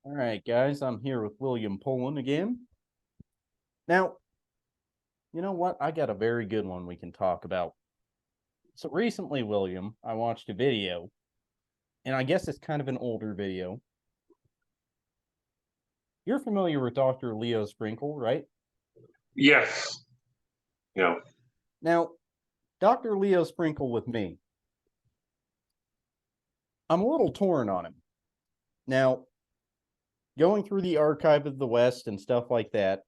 All right, guys, I'm here with William Pullin again. Now, you know what? I got a very good one we can talk about. So recently, William, I watched a video, and I guess it's kind of an older video. You're familiar with Dr. Leo Sprinkle, right? Yes. Yeah. Now, Dr. Leo Sprinkle with me, I'm a little torn on him. Now, going through the archive of the West and stuff like that,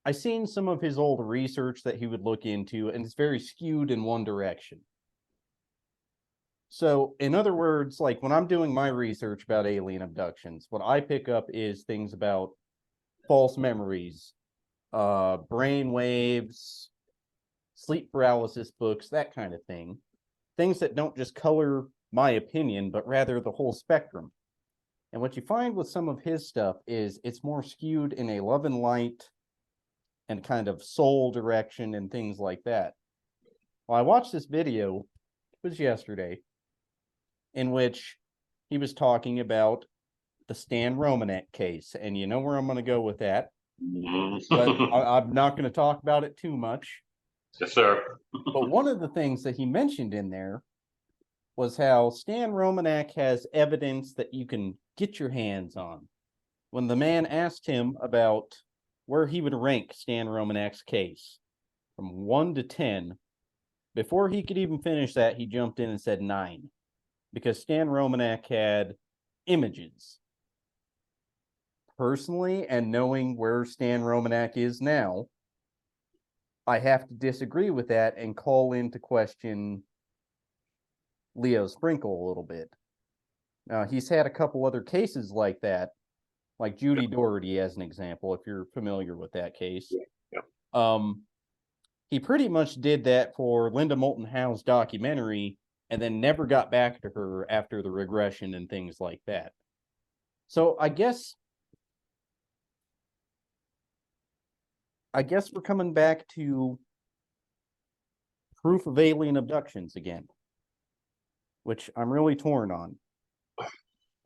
I seen some of his old research that he would look into, and it's very skewed in one direction. So, in other words, like when I'm doing my research about alien abductions, what I pick up is things about false memories, brain waves, sleep paralysis books, that kind of thing. Things that don't just color my opinion, but rather the whole spectrum. And what you find with some of his stuff is it's more skewed in a love and light and kind of soul direction and things like that. Well, I watched this video, it was yesterday, in which he was talking about the Stan Romanek case. And you know where I'm going to go with that. But I'm not going to talk about it too much. Yes, sir. But one of the things that he mentioned in there was how Stan Romanek has evidence that you can get your hands on. When the man asked him about where he would rank Stan Romanek's case from 1 to 10, before he could even finish that, he jumped in and said 9, because Stan Romanek had images. Personally, and knowing where Stan Romanek is now, I have to disagree with that and call into question Leo Sprinkle a little bit. Now, he's had a couple other cases like that, like Judy Doherty as an example, if you're familiar with that case. He pretty much did that for Linda Moulton Howe's documentary and then never got back to her after the regression and things like that. So I guess we're coming back to proof of alien abductions again, which I'm really torn on.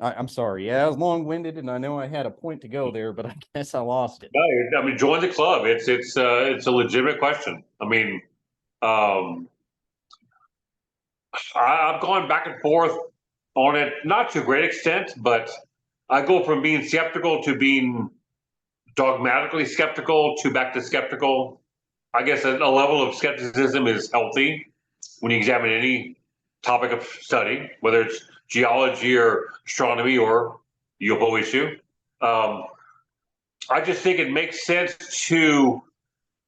I'm sorry. Yeah, I was long-winded, and I know I had a point to go there, but I guess I lost it. No, I mean, join the club. It's a legitimate question. I mean, I've gone back and forth on it, not to a great extent, but I go from being skeptical to being dogmatically skeptical to back to skeptical. I guess a level of skepticism is healthy when you examine any topic of study, whether it's geology or astronomy or UFO issue. I just think it makes sense to,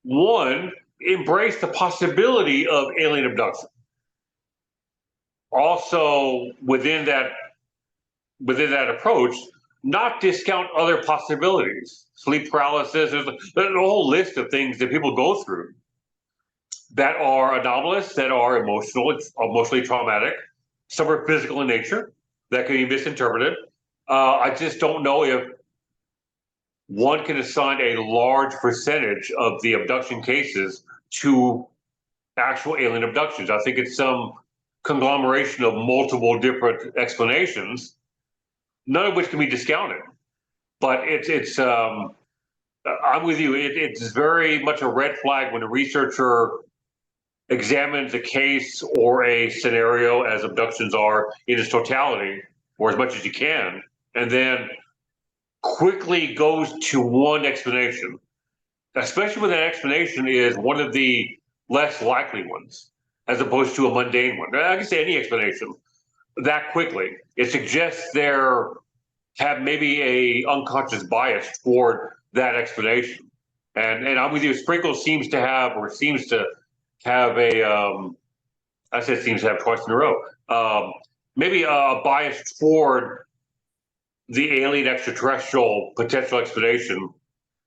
one, embrace the possibility of alien abduction. Also, within that approach, not discount other possibilities. Sleep paralysis, there's a whole list of things that people go through that are anomalous, that are emotionally traumatic. Some are physical in nature that can be misinterpreted. I just don't know if one can assign a large percentage of the abduction cases to actual alien abductions. I think it's some conglomeration of multiple different explanations, none of which can be discounted. But I'm with you. It's very much a red flag when a researcher examines a case or a scenario, as abductions are, in its totality, or as much as you can, and then quickly goes to one explanation, especially when that explanation is one of the less likely ones, as opposed to a mundane one. I can say any explanation that quickly. It suggests there have maybe a unconscious bias toward that explanation. And I'm with you. Sprinkle seems to have a I said seems to have twice in a row. Maybe a bias toward the alien extraterrestrial potential explanation,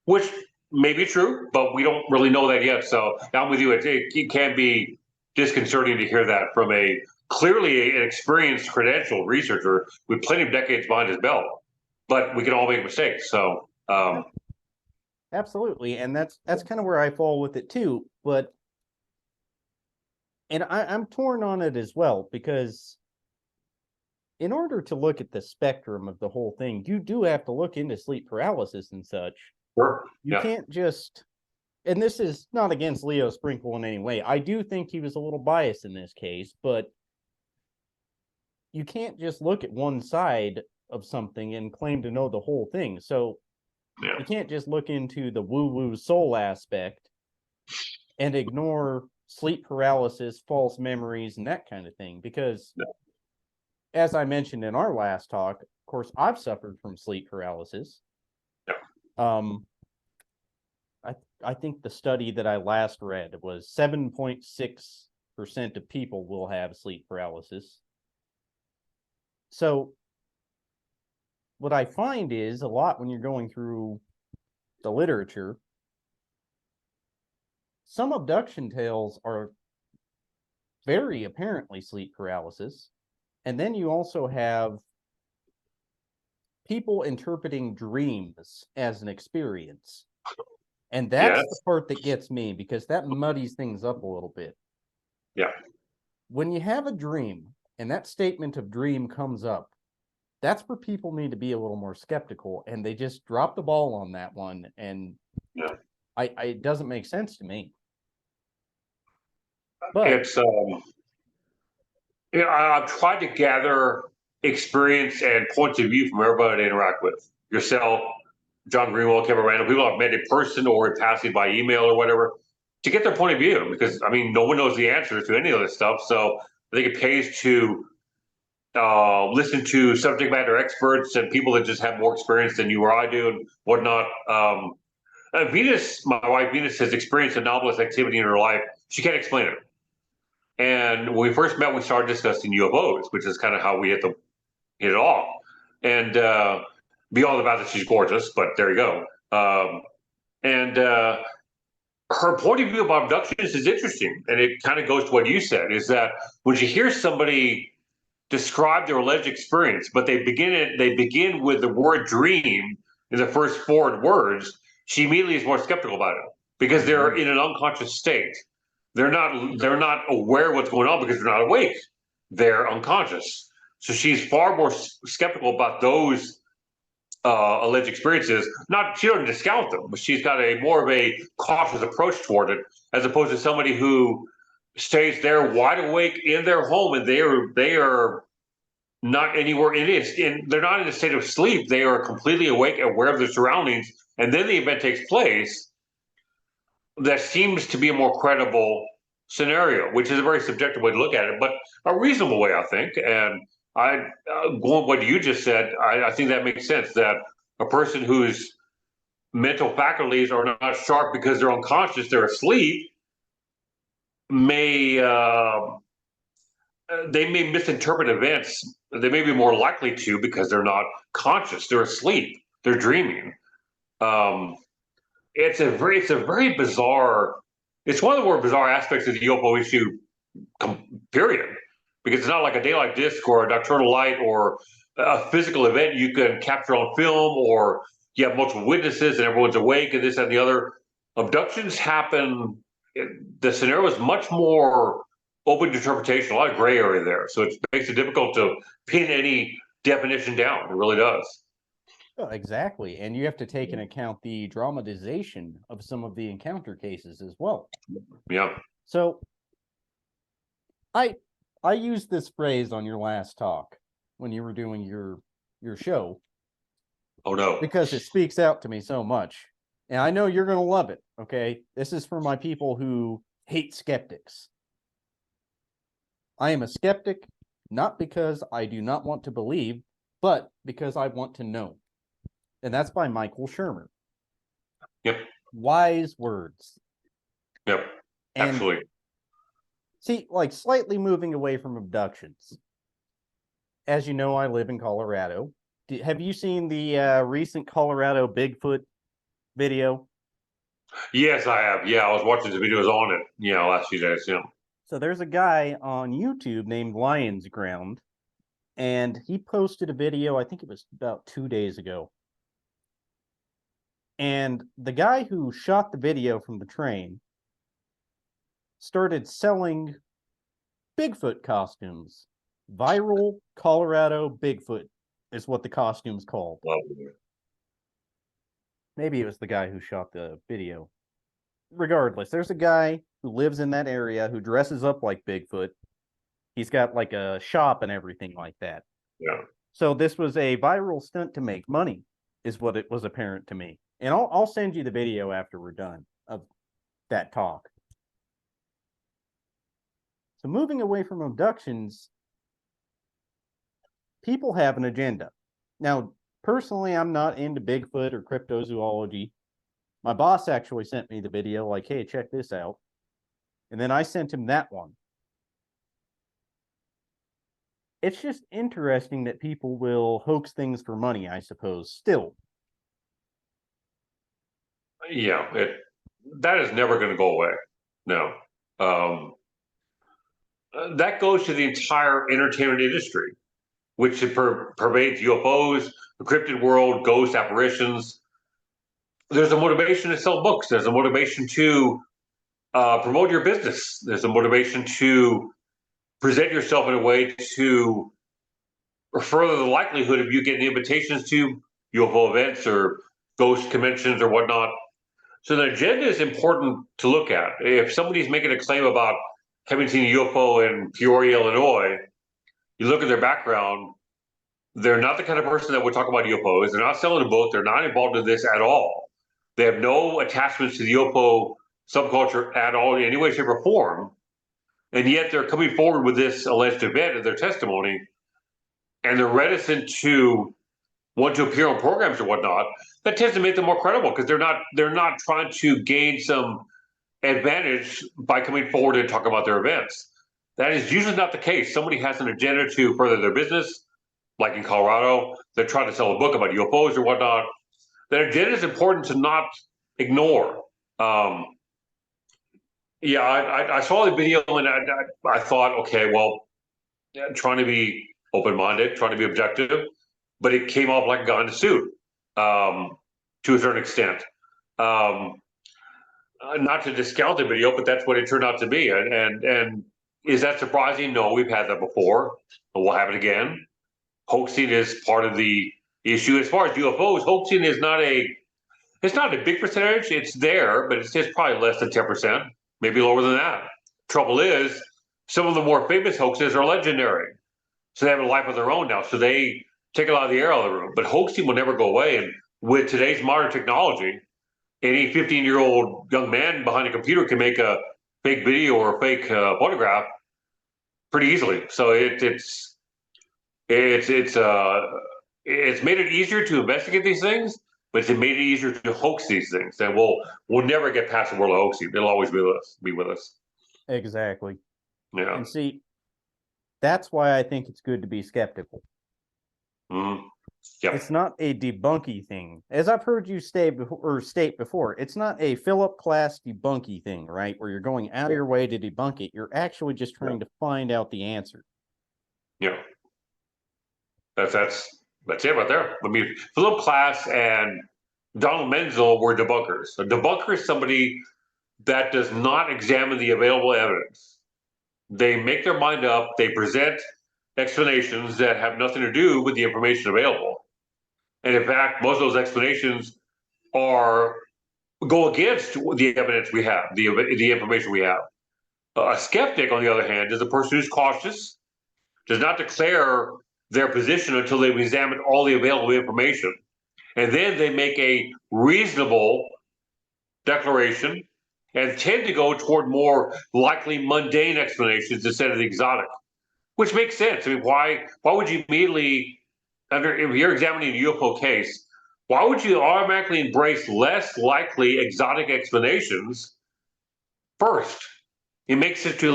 which may be true, but we don't really know that yet. So I'm with you. It can be disconcerting to hear that from a clearly an experienced, credentialed researcher with plenty of decades behind his belt. But we can all make mistakes. So Absolutely, and that's kind of where I fall with it too. But I'm torn on it as well, because in order to look at the spectrum of the whole thing, you do have to look into sleep paralysis and such. Sure. You can't just, and this is not against Leo Sprinkle in any way. I do think he was a little biased in this case, but you can't just look at one side of something and claim to know the whole thing. So you can't just look into the woo-woo soul aspect and ignore sleep paralysis, false memories, and that kind of thing. Because, as I mentioned in our last talk, of course, I've suffered from sleep paralysis. I think the study that I last read was 7.6% of people will have sleep paralysis. So what I find is a lot when you're going through the literature, some abduction tales are very apparently sleep paralysis. And then you also have people interpreting dreams as an experience. And that's the part that gets me, because that muddies things up a little bit. Yeah. When you have a dream and that statement of dream comes up, that's where people need to be a little more skeptical, and they just drop the ball on that one. And it doesn't make sense to me. But it's I've tried to gather experience and points of view from everybody I interact with. Yourself, John Greenwald, Kevin Randall, people I've met in person or in passing by email or whatever, to get their point of view. Because I mean, no one knows the answers to any of this stuff, so I think it pays to listen to subject matter experts and people that just have more experience than you or I do and whatnot. Venus, my wife Venus, has experienced anomalous activity in her life. She can't explain it. And when we first met, we started discussing UFOs, which is kind of how we hit it off. And beyond the fact that she's gorgeous, but there you go. And her point of view about abductions is interesting, and it kind of goes to what you said: is that when you hear somebody describe their alleged experience, but they begin with the word dream in the first 4 words, she immediately is more skeptical about it because they're in an unconscious state. They're not aware of what's going on because they're not awake. They're unconscious. So she's far more skeptical about those alleged experiences. She doesn't discount them, but she's got more of a cautious approach toward it, as opposed to somebody who stays there wide awake in their home, and they are not anywhere in it. They're not in a state of sleep. They are completely awake and aware of their surroundings. And then the event takes place. That seems to be a more credible scenario, which is a very subjective way to look at it, but a reasonable way, I think. And going what you just said, I think that makes sense. That a person whose mental faculties are not sharp because they're unconscious, they're asleep, they may misinterpret events. They may be more likely to because they're not conscious. They're asleep. They're dreaming. It's a very bizarre. It's one of the more bizarre aspects of the UFO issue, period. Because it's not like a daylight disc or a nocturnal light or a physical event you can capture on film, or you have multiple witnesses and everyone's awake and this and the other. Abductions happen. The scenario is much more open to interpretation, a lot of gray area there. So it makes it difficult to pin any definition down. It really does. Oh, exactly. And you have to take into account the dramatization of some of the encounter cases as well. Yeah. So I used this phrase on your last talk when you were doing your show. Oh no. Because it speaks out to me so much. And I know you're going to love it, okay? This is for my people who hate skeptics. I am a skeptic, not because I do not want to believe, but because I want to know. And that's by Michael Shermer. Yep. Wise words. Yep. Absolutely. And see, like slightly moving away from abductions. As you know, I live in Colorado. Have you seen the recent Colorado Bigfoot video? Yes, I have. Yeah, I was watching the videos on it, last few days. Yeah. So there's a guy on YouTube named Lions Ground, and he posted a video, I think it was about 2 days ago. And the guy who shot the video from the train started selling Bigfoot costumes Viral Colorado Bigfoot is what the costume's called. Well, Maybe it was the guy who shot the video. Regardless, there's a guy who lives in that area who dresses up like Bigfoot. He's got like a shop and everything like that. yeah. So this was a viral stunt to make money, is what it was apparent to me. And I'll send you the video after we're done of that talk. So moving away from abductions, people have an agenda. Now, personally, I'm not into Bigfoot or cryptozoology. My boss actually sent me the video, like, hey, check this out. And then I sent him that one. It's just interesting that people will hoax things for money, I suppose, still. Yeah, that is never going to go away. No. That goes to the entire entertainment industry, which pervades UFOs, the cryptid world, ghost apparitions. There's a motivation to sell books. There's a motivation to promote your business. There's a motivation to present yourself in a way to further the likelihood of you getting invitations to UFO events or ghost conventions or whatnot. So the agenda is important to look at. If somebody's making a claim about having seen a UFO in Peoria, Illinois, you look at their background, they're not the kind of person that would talk about UFOs. They're not selling a book. They're not involved in this at all. They have no attachments to the UFO subculture at all in any way, shape, or form. And yet they're coming forward with this alleged event in their testimony, and they're reticent to want to appear on programs or whatnot. That tends to make them more credible because they're not trying to gain some advantage by coming forward and talking about their events. That is usually not the case. Somebody has an agenda to further their business, like in Colorado. They're trying to sell a book about UFOs or whatnot. That agenda is important to not ignore. Yeah, I saw the video and I thought, okay, well, trying to be open-minded, trying to be objective, but it came off like a guy in a suit to a certain extent. Not to discount the video, but that's what it turned out to be. And is that surprising? No, we've had that before, but we'll have it again. Hoaxing is part of the issue. As far as UFOs, hoaxing is it's not a big percentage. It's there, but it's probably less than 10%, maybe lower than that. Trouble is, some of the more famous hoaxes are legendary. So they have a life of their own now. So they take a lot of the air out of the room. But hoaxing will never go away. And with today's modern technology, any 15-year-old young man behind a computer can make a fake video or a fake photograph pretty easily. So it's made it easier to investigate these things, but it's made it easier to hoax these things. And we'll never get past the world of hoaxing. It'll always be with us. Exactly. Yeah. And see, that's why I think it's good to be skeptical. Mm-hmm. Yep. It's not a debunky thing. As I've heard you state before, it's not a Philip class debunky thing, right? Where you're going out of your way to debunk it. You're actually just trying to find out the answer. Yeah. That's it right there. I mean, Philip Klass and Donald Menzel were debunkers. A debunker is somebody that does not examine the available evidence. They make their mind up. They present explanations that have nothing to do with the information available. And in fact, most of those explanations go against the evidence we have, the information we have. A skeptic, on the other hand, is a person who's cautious, does not declare their position until they've examined all the available information. And then they make a reasonable declaration and tend to go toward more likely mundane explanations instead of the exotic, which makes sense. I mean, why would you immediately, if you're examining a UFO case, why would you automatically embrace less likely exotic explanations first? It makes sense to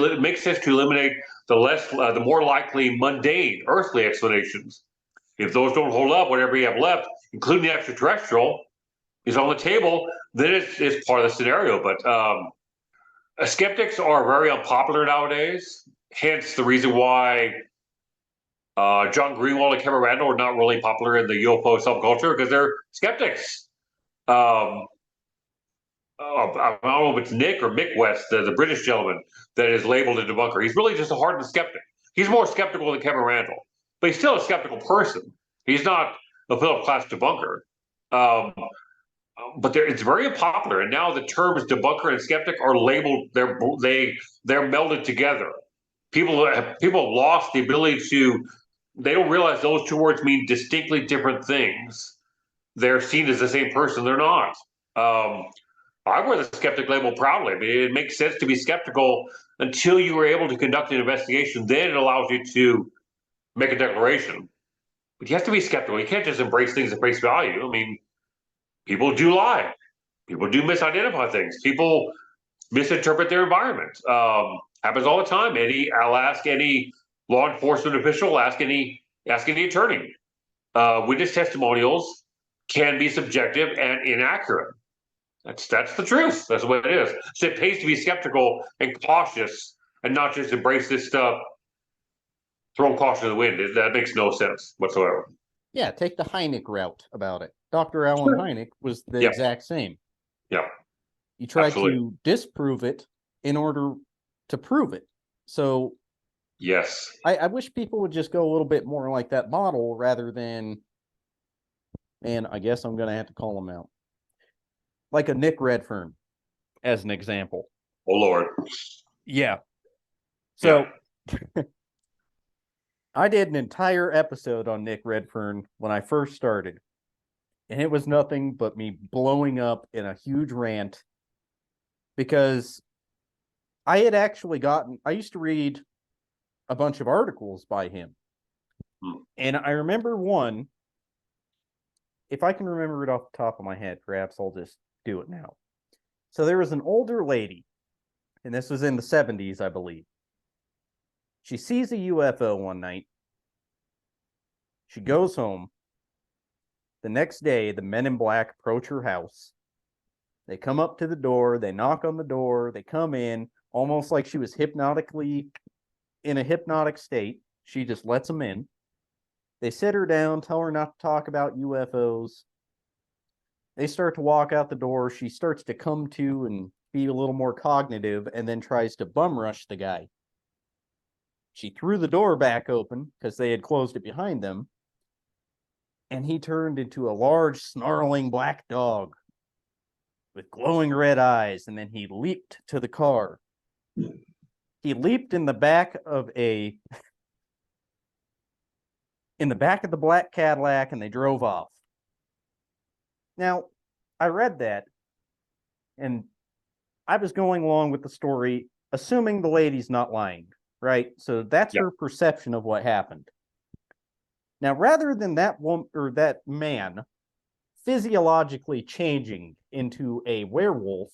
eliminate the more likely mundane earthly explanations. If those don't hold up, whatever you have left, including the extraterrestrial, is on the table, then it's part of the scenario. But skeptics are very unpopular nowadays. Hence the reason why John Greenwald and Kevin Randall are not really popular in the UFO subculture, because they're skeptics. I don't know if it's Nick or Mick West, the British gentleman that is labeled a debunker. He's really just a hardened skeptic. He's more skeptical than Kevin Randall, but he's still a skeptical person. He's not a Philip Glass debunker. Um, but it's very unpopular, and now the terms debunker and skeptic are labeled. They're melded together. People have lost the ability to. They don't realize those two words mean distinctly different things. They're seen as the same person. They're not. I wear the skeptic label proudly. I mean, it makes sense to be skeptical until you are able to conduct an investigation. Then it allows you to make a declaration. But you have to be skeptical. You can't just embrace things at face value. I mean, people do lie. People do misidentify things. People misinterpret their environment. Happens all the time. I'll ask any law enforcement official, ask any attorney. Witness testimonials can be subjective and inaccurate. That's the truth. That's what it is. So it pays to be skeptical and cautious, and not just embrace this stuff, throw caution to the wind. That makes no sense whatsoever. Yeah, take the Hynek route about it. Dr. Alan Hynek was the exact same. Yeah. You try to disprove it in order to prove it. So yes, I wish people would just go a little bit more like that model rather than, and I guess I'm going to have to call him out, like a Nick Redfern, as an example. Oh, Lord. Yeah. So I did an entire episode on Nick Redfern when I first started, and it was nothing but me blowing up in a huge rant because I had actually I used to read a bunch of articles by him. And I remember one, if I can remember it off the top of my head, perhaps I'll just do it now. So there was an older lady, and this was in the 70s, I believe. She sees a UFO one night. She goes home. The next day, the men in black approach her house. They come up to the door. They knock on the door. They come in, almost like she was hypnotically in a hypnotic state. She just lets them in. They sit her down, tell her not to talk about UFOs. They start to walk out the door. She starts to come to and be a little more cognitive, and then tries to bum rush the guy. She threw the door back open because they had closed it behind them, and he turned into a large, snarling black dog with glowing red eyes, and then he leaped to the car. He leaped in the back of the black Cadillac, and they drove off. Now, I read that, and I was going along with the story, assuming the lady's not lying, right? So that's her perception of what happened. Now, rather than that woman or that man physiologically changing into a werewolf,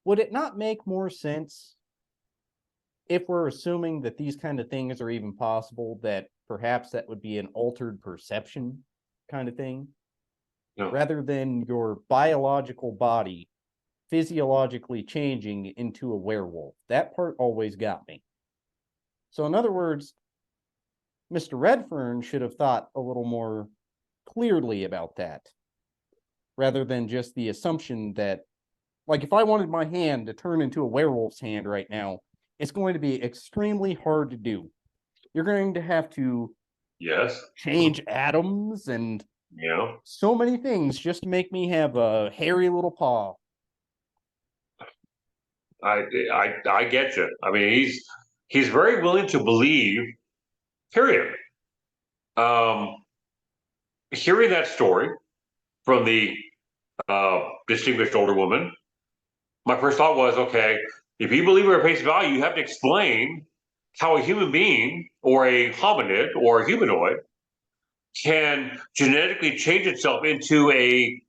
would it not make more sense, if we're assuming that these kind of things are even possible, that perhaps that would be an altered perception kind of thing? No. Rather than your biological body physiologically changing into a werewolf. That part always got me. So in other words, Mr. Redfern should have thought a little more clearly about that, rather than just the assumption that, like, if I wanted my hand to turn into a werewolf's hand right now, it's going to be extremely hard to do. You're going to have to change atoms and so many things just to make me have a hairy little paw. I get you. I mean, he's very willing to believe. Period. Hearing that story from the distinguished older woman, my first thought was, okay, if you believe her at face value, you have to explain how a human being or a hominid or a humanoid can genetically change itself into a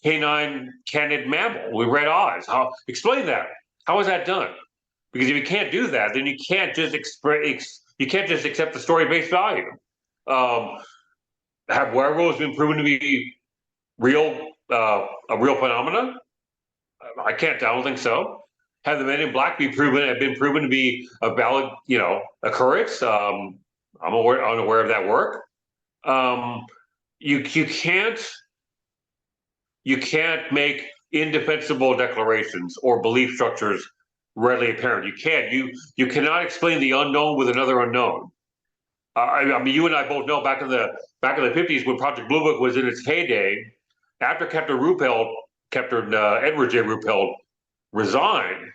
canine canid mammal with red eyes. Explain that. How is that done? Because if you can't do that, then you can't just accept the story at face value. Have werewolves been proven to be real, a real phenomenon? I don't think so. Have the men in black been proven to be a valid, occurrence? I'm unaware of that work. You can't make indefensible declarations or belief structures readily apparent. You can't. You cannot explain the unknown with another unknown. I mean, you and I both know back in the 50s when Project Blue Book was in its heyday, after Captain Edward J. Ruppelt resigned,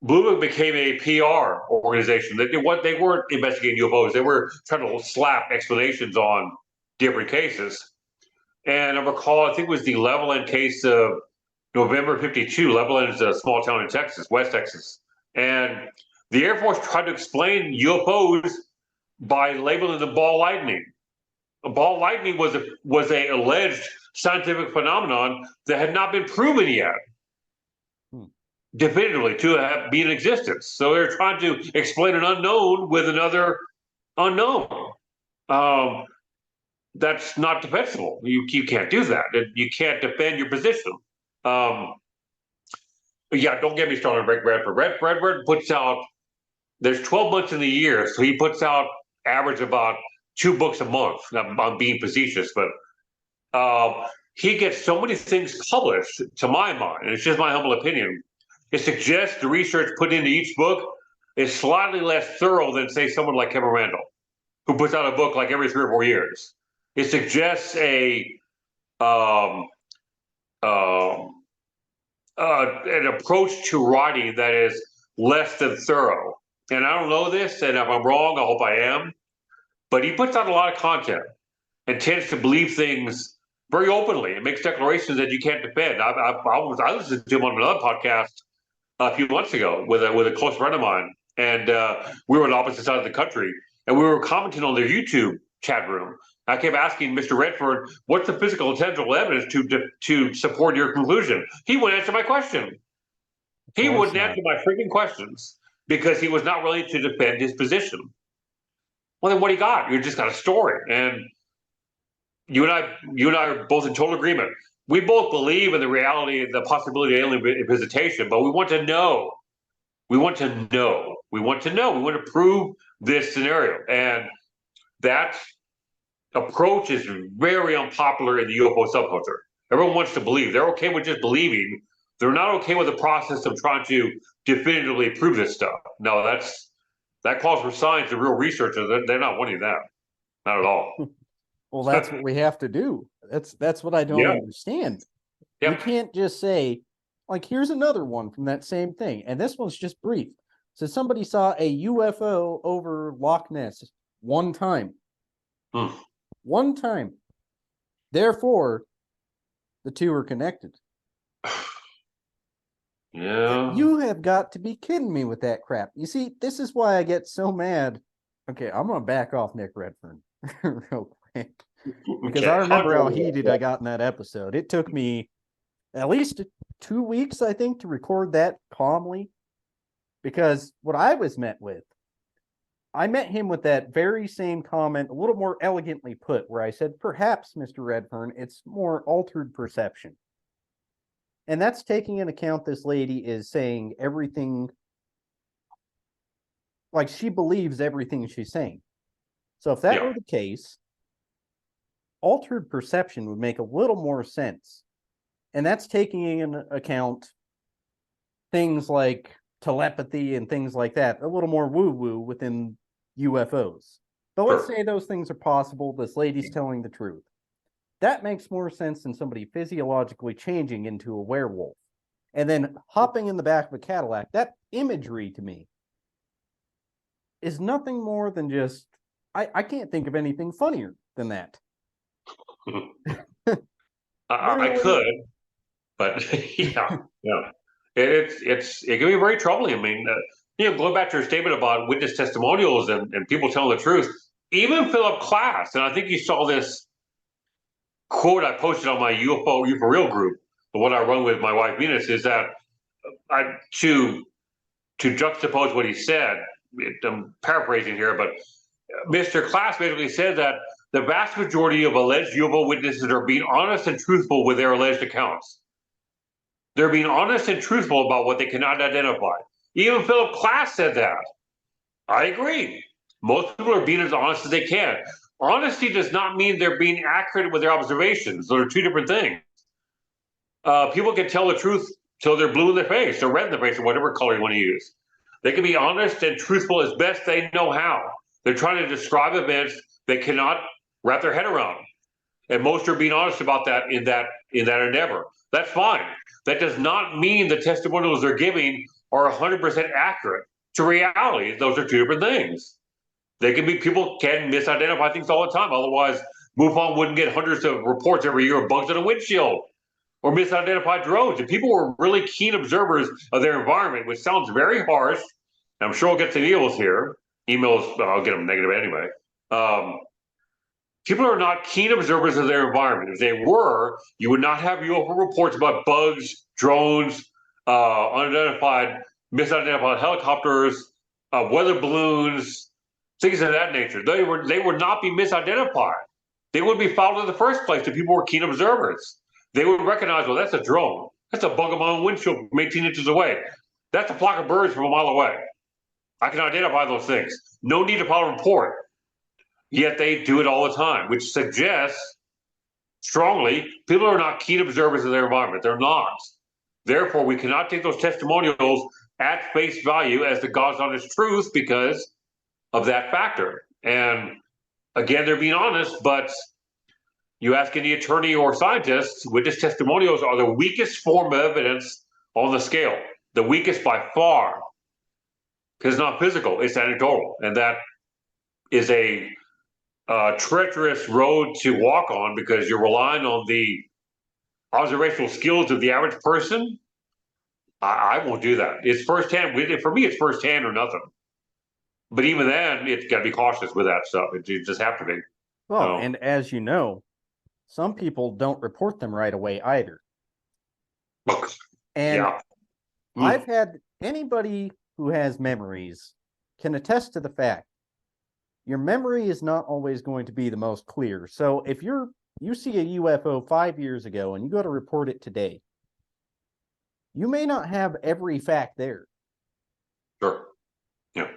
Blue Book became a PR organization. They weren't investigating UFOs. They were trying to slap explanations on different cases. And I recall, I think it was the Levelland case of November '52. Levelland is a small town in Texas, West Texas, and the Air Force tried to explain UFOs by labeling them ball lightning. Ball lightning was a alleged scientific phenomenon that had not been proven yet definitively to be in existence. So they're trying to explain an unknown with another unknown. That's not defensible. You can't do that. You can't defend your position. Yeah, don't get me started on Rick Redford. Redford puts out, there's 12 months in the year, so he puts out average about 2 books a month. I'm being facetious, but he gets so many things published, to my mind, and it's just my humble opinion. It suggests the research put into each book is slightly less thorough than, say, someone like Kevin Randall, who puts out a book like every 3 or 4 years. It suggests an approach to writing that is less than thorough. And I don't know this, and if I'm wrong, I hope I am. But he puts out a lot of content and tends to believe things very openly and makes declarations that you can't defend. I listened to him on another podcast a few months ago with a close friend of mine, and we were on opposite sides of the country, and we were commenting on their YouTube chat room. I kept asking Mr. Redford, "What's the physical and tangible evidence to support your conclusion?" He wouldn't answer my question. He wouldn't answer my freaking questions because he was not willing to defend his position. Well, then what do you got? You just got a story, and you and I are both in total agreement. We both believe in the reality, the possibility of alien visitation, but we want to know. We want to know. We want to know. We want to prove this scenario, and that approach is very unpopular in the UFO subculture. Everyone wants to believe. They're okay with just believing. They're not okay with the process of trying to definitively prove this stuff. No, that calls for science and real researchers. They're not wanting that. Not at all. Well, that's what we have to do. That's what I don't understand. Yeah. You can't just say, like, here's another one from that same thing. And this one's just brief. So somebody saw a UFO over Loch Ness one time. One time. Therefore, the two are connected. Yeah. You have got to be kidding me with that crap. You see, this is why I get so mad. Okay, I'm going to back off Nick Redfern real quick. Because I remember how heated I got in that episode. It took me at least 2 weeks, I think, to record that calmly. Because what I was met with, I met him with that very same comment, a little more elegantly put, where I said, perhaps, Mr. Redfern, it's more altered perception. And that's taking into account this lady is saying everything, like she believes everything she's saying. So if that were the case, altered perception would make a little more sense. And that's taking into account things like telepathy and things like that, a little more woo-woo within UFOs. But let's say those things are possible. This lady's telling the truth. That makes more sense than somebody physiologically changing into a werewolf and then hopping in the back of a Cadillac. That imagery to me is nothing more than just, I can't think of anything funnier than that. I could, but yeah. It can be very troubling. I mean, going back to your statement about witness testimonials and people telling the truth, even Philip Klass, and I think you saw this quote I posted on my UFO for Real group, the one I run with my wife Venus, is that to juxtapose what he said, I'm paraphrasing here, but Mr. Klass basically said that the vast majority of alleged UFO witnesses are being honest and truthful with their alleged accounts. They're being honest and truthful about what they cannot identify. Even Philip Klass said that. I agree. Most people are being as honest as they can. Honesty does not mean they're being accurate with their observations. Those are two different things. People can tell the truth till they're blue in the face, or red in the face, or whatever color you want to use. They can be honest and truthful as best they know how. They're trying to describe events they cannot wrap their head around. And most are being honest about that in that endeavor. That's fine. That does not mean the testimonials they're giving are 100% accurate to reality. Those are two different things. They can be, people can misidentify things all the time. Otherwise, MUFON wouldn't get hundreds of reports every year of bugs in a windshield or misidentified drones. And people were really keen observers of their environment, which sounds very harsh. I'm sure we'll get some emails here. Emails, I'll get them negative anyway. People are not keen observers of their environment. If they were, you would not have UFO reports about bugs, drones, unidentified, misidentified helicopters, weather balloons, things of that nature. They would not be misidentified. They would be followed in the first place if people were keen observers. They would recognize, well, that's a drone. That's a bug on my own windshield from 18 inches away. That's a flock of birds from a mile away. I can identify those things. No need to file a report. Yet they do it all the time, which suggests strongly people are not keen observers of their environment. They're not. Therefore, we cannot take those testimonials at face value as the God's honest truth because of that factor. And again, they're being honest, but you ask any attorney or scientist, witness testimonials are the weakest form of evidence on the scale, the weakest by far, because it's not physical, it's anecdotal. And that is a treacherous road to walk on because you're relying on the observational skills of the average person. I won't do that. It's firsthand. For me, it's firsthand or nothing. But even then, it's got to be cautious with that stuff. You just have to be. Well, and as you know, some people don't report them right away either. And yeah. I've had anybody who has memories can attest to the fact your memory is not always going to be the most clear. So if you see a UFO 5 years ago and you go to report it today, you may not have every fact there. Sure. Yeah.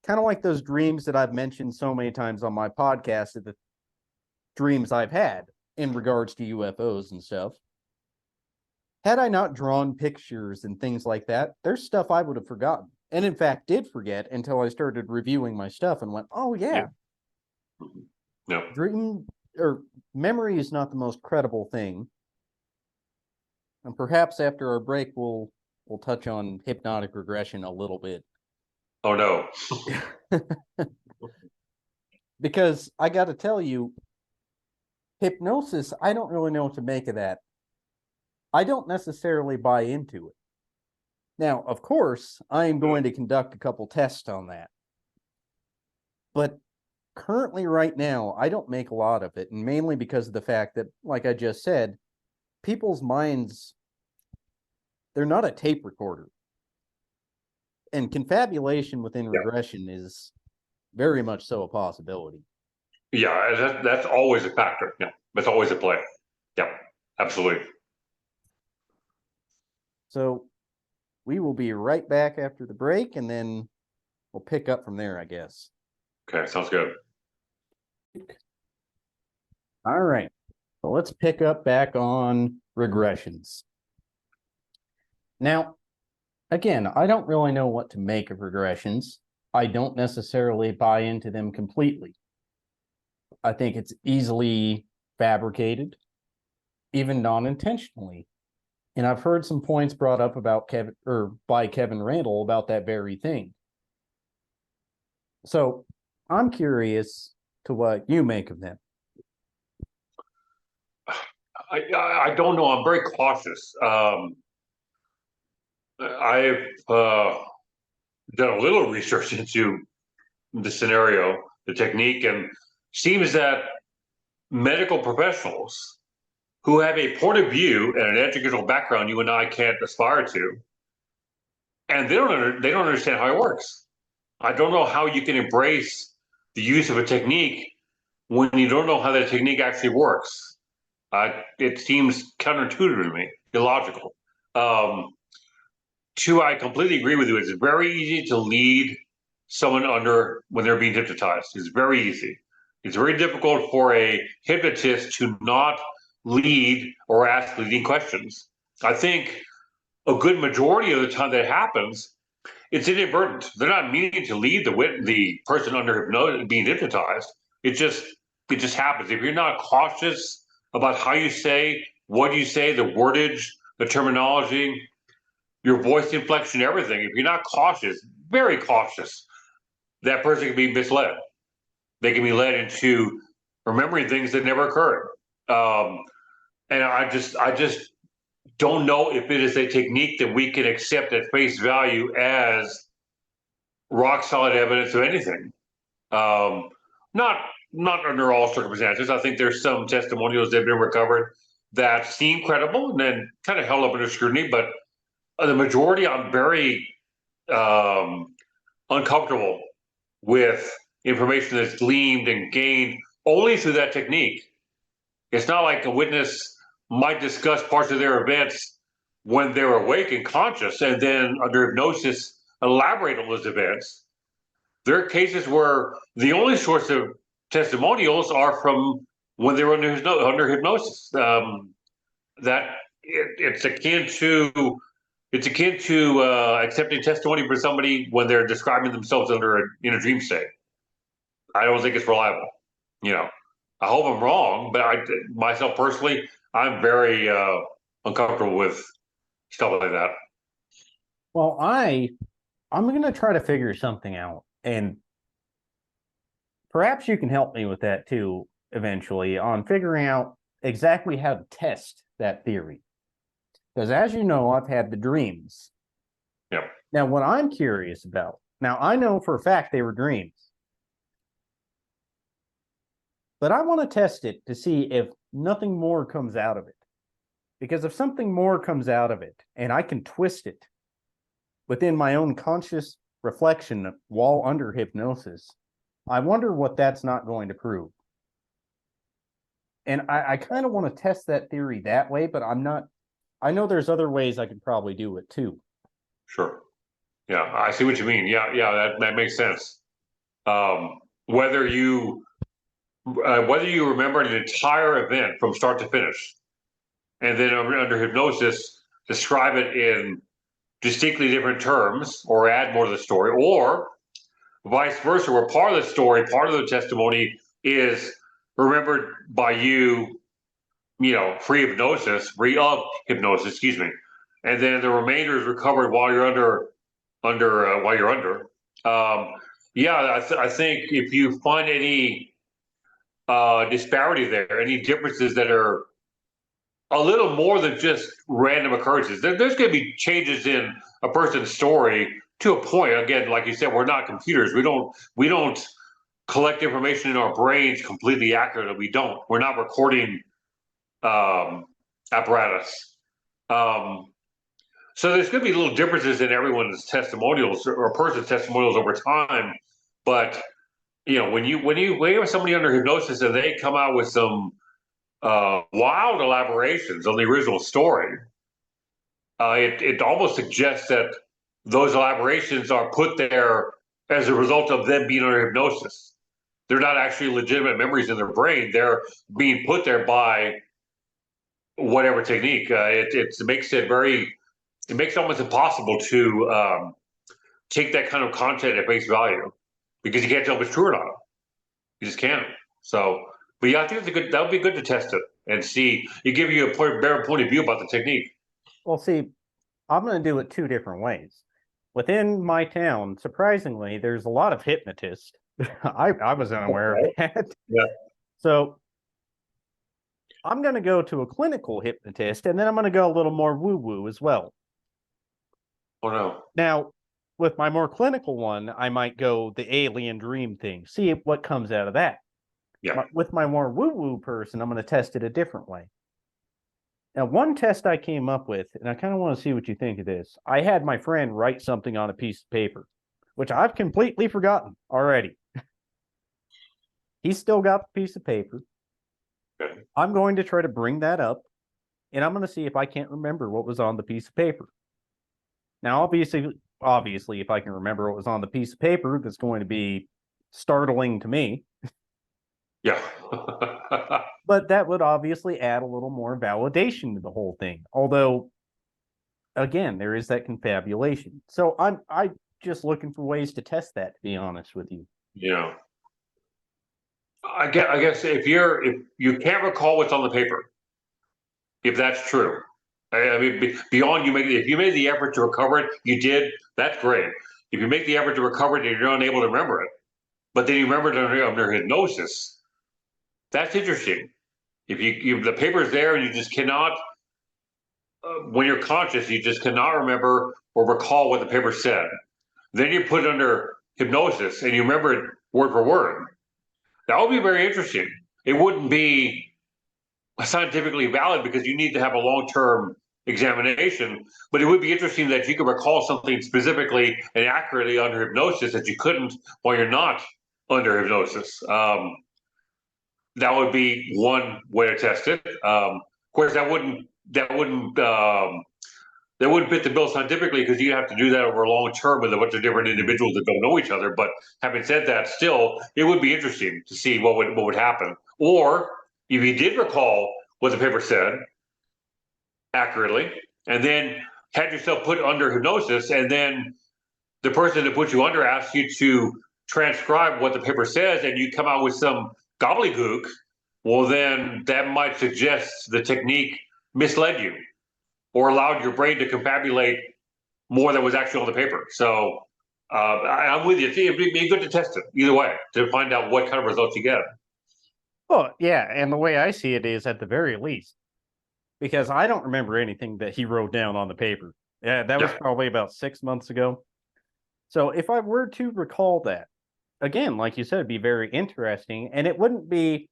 Kind of like those dreams that I've mentioned so many times on my podcast, the dreams I've had in regards to UFOs and stuff. Had I not drawn pictures and things like that, there's stuff I would have forgotten. And in fact, did forget until I started reviewing my stuff and went, oh, yeah. No. Dream or memory is not the most credible thing. And perhaps after our break, we'll touch on hypnotic regression a little bit. Oh, no. Because I got to tell you, hypnosis, I don't really know what to make of that. I don't necessarily buy into it. Now, of course, I am going to conduct a couple tests on that. But currently, right now, I don't make a lot of it, and mainly because of the fact that, like I just said, people's minds, they're not a tape recorder. And confabulation within regression is very much so a possibility. Yeah, that's always a factor. Yeah, that's always a play. Yeah, absolutely. So we will be right back after the break, and then we'll pick up from there, I guess. Okay, sounds good. All right. So let's pick up back on regressions. Now, again, I don't really know what to make of regressions. I don't necessarily buy into them completely. I think it's easily fabricated, even non-intentionally. And I've heard some points brought up about by Kevin Randall about that very thing. So I'm curious to what you make of them. I don't know. I'm very cautious. I've done a little research into the scenario, the technique, and seems that medical professionals who have a point of view and an educational background you and I can't aspire to, and they don't understand how it works. I don't know how you can embrace the use of a technique when you don't know how that technique actually works. It seems counterintuitive to me, illogical. Two, I completely agree with you. It's very easy to lead someone under when they're being hypnotized. It's very easy. It's very difficult for a hypnotist to not lead or ask leading questions. I think a good majority of the time that happens, it's inadvertent. They're not meaning to lead the person under hypnosis being hypnotized. It just happens. If you're not cautious about how you say, what you say, the wordage, the terminology, your voice inflection, everything. If you're not cautious, very cautious, that person can be misled. They can be led into remembering things that never occurred. And I just don't know if it is a technique that we can accept at face value as rock solid evidence of anything. Um, not not under all circumstances. I think there's some testimonials that have been recovered that seem credible and then kind of held up under scrutiny, but the majority, I'm very um, uncomfortable with information that's gleaned and gained only through that technique. It's not like a witness might discuss parts of their events when they're awake and conscious and then under hypnosis elaborate on those events. There are cases where the only source of testimonials are from when they were under hypnosis. That it's akin to accepting testimony from somebody when they're describing themselves in a dream state. I don't think it's reliable. You know, I hope I'm wrong, but myself personally, I'm very uncomfortable with stuff like that. Well, I'm going to try to figure something out, and perhaps you can help me with that too eventually on figuring out exactly how to test that theory. Because as you know, I've had the dreams. Yeah. Now, what I'm curious about, now I know for a fact they were dreams, but I want to test it to see if nothing more comes out of it. Because if something more comes out of it and I can twist it within my own conscious reflection while under hypnosis, I wonder what that's not going to prove. And I kind of want to test that theory that way, but I'm not. I know there's other ways I could probably do it too. Sure. Yeah, I see what you mean. Yeah, that makes sense. Um, whether you remember an entire event from start to finish, and then under hypnosis describe it in distinctly different terms, or add more to the story, or vice versa, where part of the story, part of the testimony is remembered by you, free of hypnosis, excuse me, and then the remainder is recovered while you're under. Yeah, I think if you find any disparity there, any differences that are a little more than just random occurrences, there's going to be changes in a person's story to a point. Again, like you said, we're not computers. We don't collect information in our brains completely accurately. We're not recording apparatus. So there's going to be little differences in everyone's testimonials or a person's testimonials over time. But when you have somebody under hypnosis and they come out with some wild elaborations on the original story, it almost suggests that those elaborations are put there as a result of them being under hypnosis. They're not actually legitimate memories in their brain. They're being put there by whatever technique. It makes it almost impossible to take that kind of content at face value, because you can't tell if it's true or not. You just can't. So, but yeah, I think that would be good to test it and see. It give you a better point of view about the technique. Well, see, I'm going to do it two different ways. Within my town, surprisingly, there's a lot of hypnotists. I was unaware of that. Yeah. So I'm going to go to a clinical hypnotist, and then I'm going to go a little more woo-woo as well. Oh, no. Now, with my more clinical one, I might go the alien dream thing, see what comes out of that. Yeah. With my more woo-woo person, I'm going to test it a different way. Now, one test I came up with, and I kind of want to see what you think of this. I had my friend write something on a piece of paper, which I've completely forgotten already. He's still got the piece of paper. Okay. I'm going to try to bring that up, and I'm going to see if I can't remember what was on the piece of paper. Now, obviously, if I can remember what was on the piece of paper, that's going to be startling to me. Yeah. But that would obviously add a little more validation to the whole thing. Although again, there is that confabulation. So I just looking for ways to test that, to be honest with you. Yeah. I guess if you can't recall what's on the paper, if that's true, I mean, beyond if you made the effort to recover it, you did. That's great. If you make the effort to recover it and you're unable to remember it, but then you remember it under hypnosis, that's interesting. If the paper's there and you just cannot, when you're conscious, you just cannot remember or recall what the paper said. Then you put it under hypnosis and you remember it word for word. That would be very interesting. It wouldn't be scientifically valid because you need to have a long-term examination, but it would be interesting that you could recall something specifically and accurately under hypnosis that you couldn't while you're not under hypnosis. That would be one way to test it. Of course, that wouldn't fit the bill scientifically because you have to do that over a long term with a bunch of different individuals that don't know each other. But having said that, still, it would be interesting to see what would happen. Or if you did recall what the paper said accurately, and then had yourself put under hypnosis, and then the person that put you under asks you to transcribe what the paper says, and you come out with some gobbledygook, well, then that might suggest the technique misled you or allowed your brain to confabulate more than was actually on the paper. So I'm with you. It'd be good to test it either way to find out what kind of results you get. Well, yeah, and the way I see it is at the very least, because I don't remember anything that he wrote down on the paper. Yeah, that was probably about 6 months ago. So if I were to recall that, again, like you said, it'd be very interesting, and it wouldn't be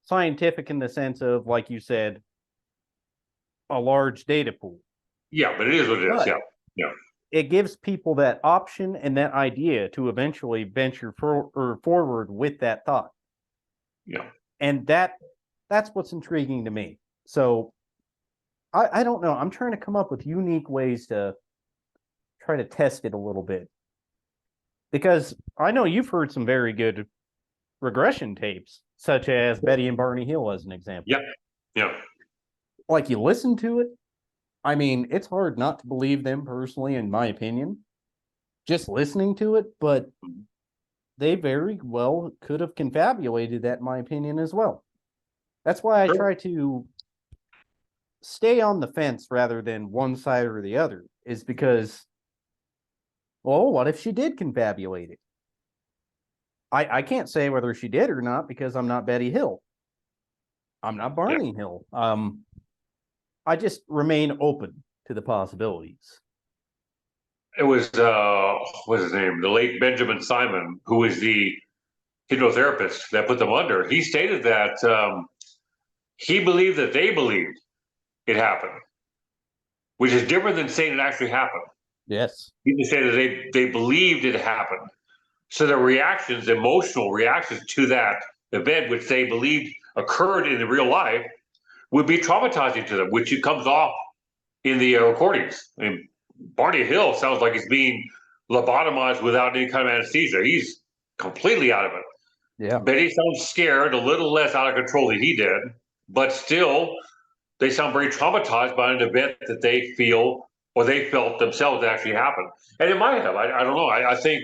scientific in the sense of, like you said, a large data pool. Yeah, but it is what it is. Yeah. It gives people that option and that idea to eventually venture forward with that thought. Yeah. And that's what's intriguing to me. So I don't know. I'm trying to come up with unique ways to try to test it a little bit. Because I know you've heard some very good regression tapes, such as Betty and Barney Hill as an example. Yeah. Like, you listen to it, I mean, it's hard not to believe them personally, in my opinion, just listening to it, but they very well could have confabulated that, in my opinion, as well. That's why I try to stay on the fence rather than one side or the other, is because, well, what if she did confabulate it? I can't say whether she did or not because I'm not Betty Hill. I'm not Barney Hill. I just remain open to the possibilities. It was what's his name? The late Benjamin Simon, who was the hypnotherapist that put them under. He stated that he believed that they believed it happened, which is different than saying it actually happened. Yes. People say that they believed it happened. So the reactions, emotional reactions to that event, which they believed occurred in the real life, would be traumatizing to them, which it comes off in the recordings. I mean, Barney Hill sounds like he's being lobotomized without any kind of anesthesia. He's completely out of it. Yeah. Betty sounds scared, a little less out of control than he did, but still, they sound very traumatized by an event that they feel or they felt themselves that actually happened. And it might have. I don't know. I think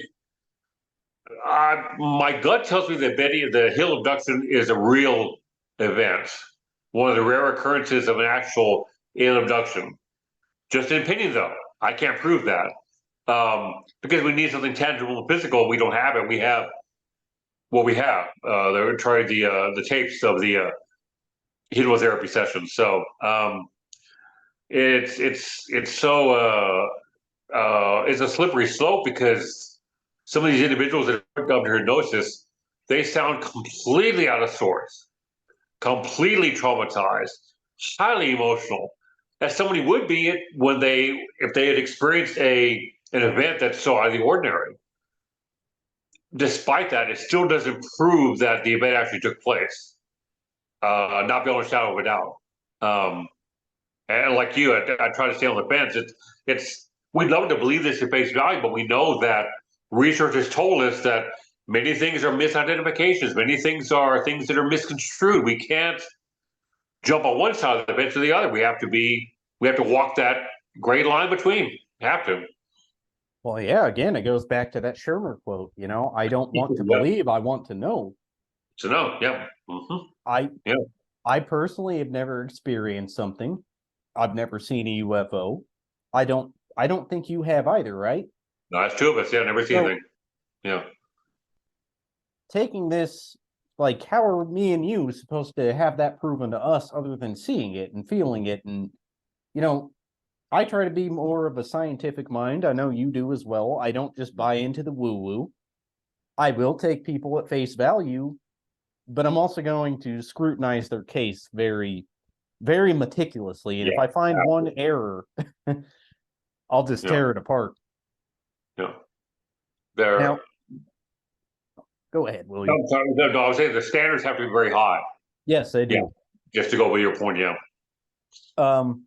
my gut tells me that the Hill abduction is a real event, one of the rare occurrences of an actual alien abduction. Just an opinion, though. I can't prove that because we need something tangible and physical. We don't have it. We have what we have. They tried the tapes of the hypnotherapy sessions. So it's so it's a slippery slope because some of these individuals that are under hypnosis, they sound completely out of sorts, completely traumatized, highly emotional, as somebody would be if they had experienced an event that's so out of the ordinary. Despite that, it still doesn't prove that the event actually took place. Not beyond a shadow of a doubt. And like you, I try to stay on the fence. We'd love to believe this at face value, but we know that research has told us that many things are misidentifications. Many things are things that are misconstrued. We can't jump on one side of the fence or the other. We have to walk that Great line between. Have to. Well, yeah, again, it goes back to that Shermer quote, I don't want to Yeah. believe, I want to know. So no, yeah. Mm-hmm. I Yeah. I personally have never experienced something. I've never seen a UFO. I don't think you have either, right? No, that's two of us. Yeah, never seen So anything. Yeah. taking this, like, how are me and you supposed to have that proven to us other than seeing it and feeling it? And, you know, I try to be more of a scientific mind. I know you do as well. I don't just buy into the woo-woo. I will take people at face value, but I'm also going to scrutinize their case very, very meticulously. And if Yeah. I find one Absolutely. error, I'll just Yeah. tear it apart. Yeah. There. Now, go ahead, No, William. I'm sorry. No, I was saying the standards have to be very high. Yes, I Yeah. do. Just to go with your point. Yeah. Um,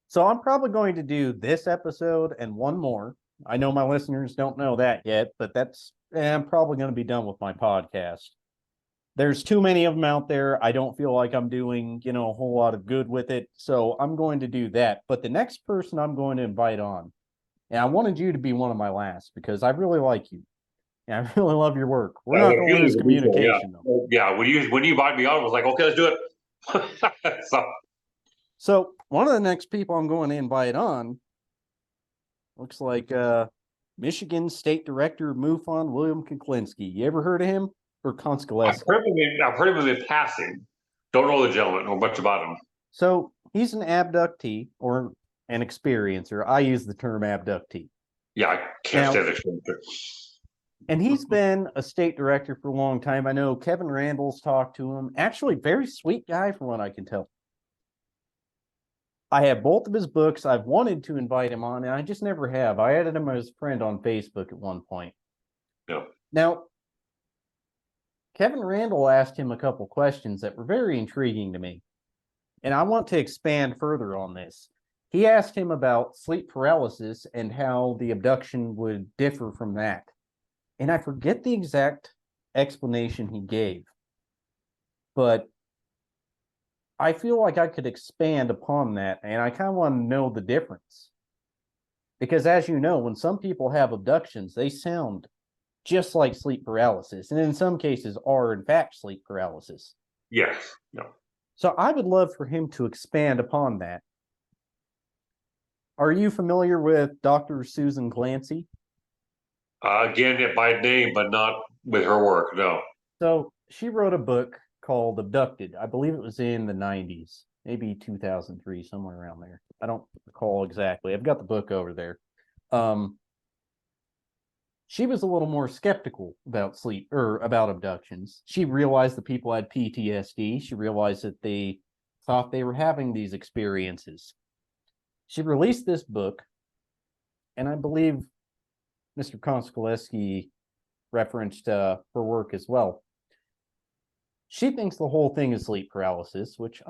so I'm probably going to do this episode and one more. I know my listeners don't know that yet, but I'm probably going to be done with my podcast. There's too many of them out there. I don't feel like I'm doing, a whole lot of good with it. So I'm going to do that. But the next person I'm going to invite on, and I wanted you to be one of my last because I really like you. And I really love your work. We're That was not a going to feeling lose of mutual. Yeah. communication, though. Yeah. When you invited me on, I was like, okay, let's do it. So one of the next people I'm going to invite on looks like Michigan State Director of MUFON, William Kuklinski. You ever heard of him? Or Konskoleski? I've heard of him in passing. Don't know the gentleman or much about him. So he's an abductee or an experiencer. I use the term abductee. Yeah, I can't Now, stand this one. and he's been a state director for a long time. I know Kevin Randall's talked to him. Actually, very sweet guy from what I can tell. I have both of his books. I've wanted to invite him on, and I just never have. I added him as a friend on Facebook at one point. Yeah. Now, Kevin Randall asked him a couple questions that were very intriguing to me, and I want to expand further on this. He asked him about sleep paralysis and how the abduction would differ from that. And I forget the exact explanation he gave, but I feel like I could expand upon that, and I kind of want to know the difference. Because as you know, when some people have abductions, they sound just like sleep paralysis, and in some cases are in fact sleep paralysis. Yes. Yeah. So I would love for him to expand upon that. Are you familiar with Dr. Susan Clancy? Again, by name, but not with her work. No. So she wrote a book called Abducted. I believe it was in the 90s, maybe 2003, somewhere around there. I don't recall exactly. I've got the book over there. She was a little more skeptical about sleep or about abductions. She realized that people had PTSD. She realized that they thought they were having these experiences. She released this book, and I believe Mr. Konskoleski referenced her work as well. She thinks the whole thing is sleep paralysis, which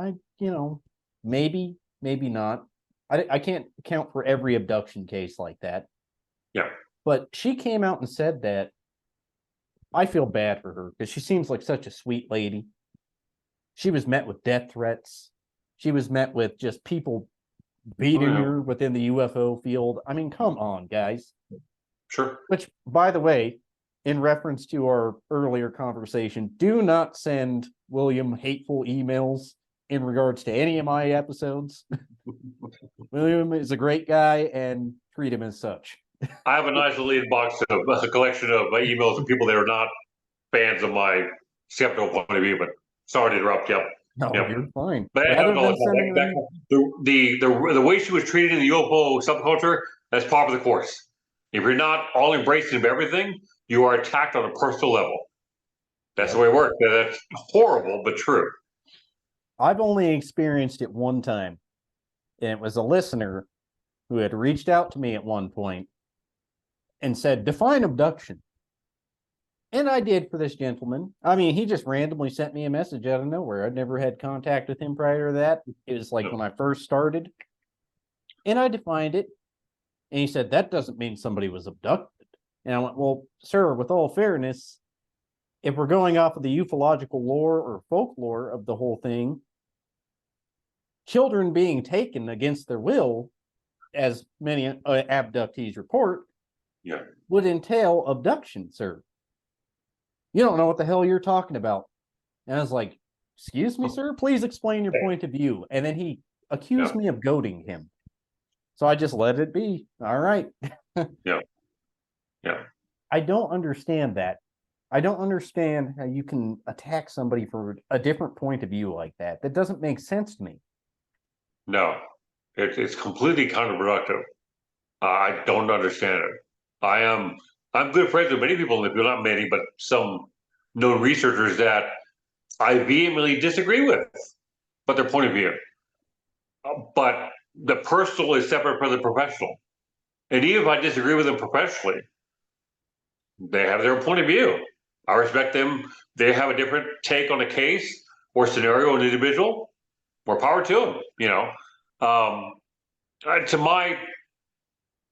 maybe not. I can't account for every abduction case like that. Yeah. But she came out and said that. I feel bad for her because she seems like such a sweet lady. She was met with death threats. She was met with just people beating her within the UFO field. I mean, come on, guys. Sure. Which, by the way, in reference to our earlier conversation, do not send William hateful emails in regards to any of my episodes. William is a great guy, and treat him as such. I have a nice little box of a collection of emails of people that are not fans of my skeptical point of view, but sorry to interrupt. Yep. No, Yep. you're fine. But Rather than sending the way she was treated in the UFO subculture, that's par for the course. If you're not all embracing of everything, you are attacked on a personal level. That's the way it works. That's horrible, but true. I've only experienced it one time, and it was a listener who had reached out to me at one point and said, define abduction. And I did for this gentleman. I mean, he just randomly sent me a message out of nowhere. I'd never had contact with him prior to that. It was like when I first started. And I defined it. And he said, that doesn't mean somebody was abducted. And I went, well, sir, with all fairness, if we're going off of the ufological lore or folklore of the whole thing, children being taken against their will, as many abductees report, Yeah. would entail abduction, sir. You don't know what the hell you're talking about. And I was like, excuse me, sir, please explain your point of view. And then he accused me of goading him. So I just let it be. All right. Yeah. I don't understand that. I don't understand how you can attack somebody for a different point of view like that. That doesn't make sense to me. No, it's completely counterproductive. I don't understand it. I'm good friends with many people in the field, not many, but some known researchers that I vehemently disagree with, but their point of view. But the personal is separate from the professional. And even if I disagree with them professionally, they have their point of view. I respect them. They have a different take on a case or scenario, an individual. More power to them, you know. To my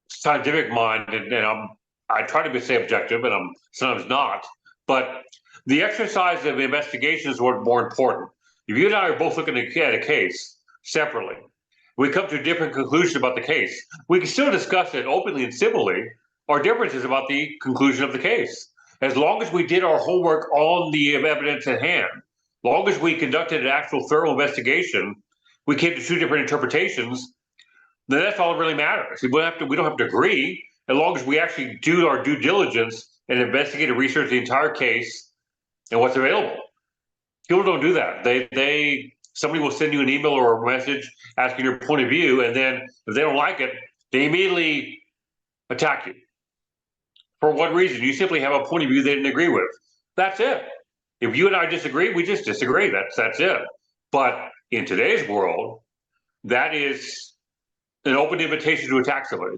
scientific mind, and I try to say objective, and I'm sometimes not, but the exercise of investigation is what's more important. If you and I are both looking at a case separately, we come to a different conclusion about the case. We can still discuss it openly and civilly. Our difference is about the conclusion of the case. As long as we did our homework on the evidence at hand, long as we conducted an actual thorough investigation, we came to two different interpretations, then that's all that really matters. We don't have to agree, as long as we actually do our due diligence and investigate and research the entire case and what's available. People don't do that. Somebody will send you an email or a message asking your point of view, and then if they don't like it, they immediately attack you. For what reason? You simply have a point of view they didn't agree with. That's it. If you and I disagree, we just disagree. That's it. But in today's world, that is an open invitation to attack somebody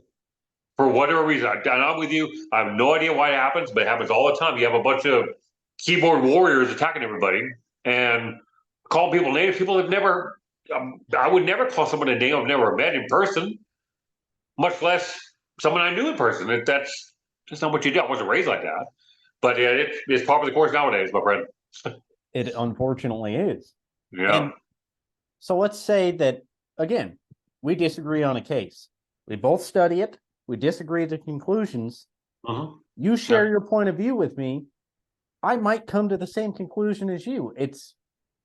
for whatever reason. I'm with you. I have no idea why it happens, but it happens all the time. You have a bunch of keyboard warriors attacking everybody and call people names. People have never, I would never call someone a name I've never met in person, much less someone I knew in person. That's just not what you do. I wasn't raised like that. But yeah, it's part of the course nowadays, my friend. It unfortunately is. Yeah. And so let's say that, again, we disagree on a case. We both study it. We disagree to conclusions. You share your point of view with me. I might come to the same conclusion as you. It's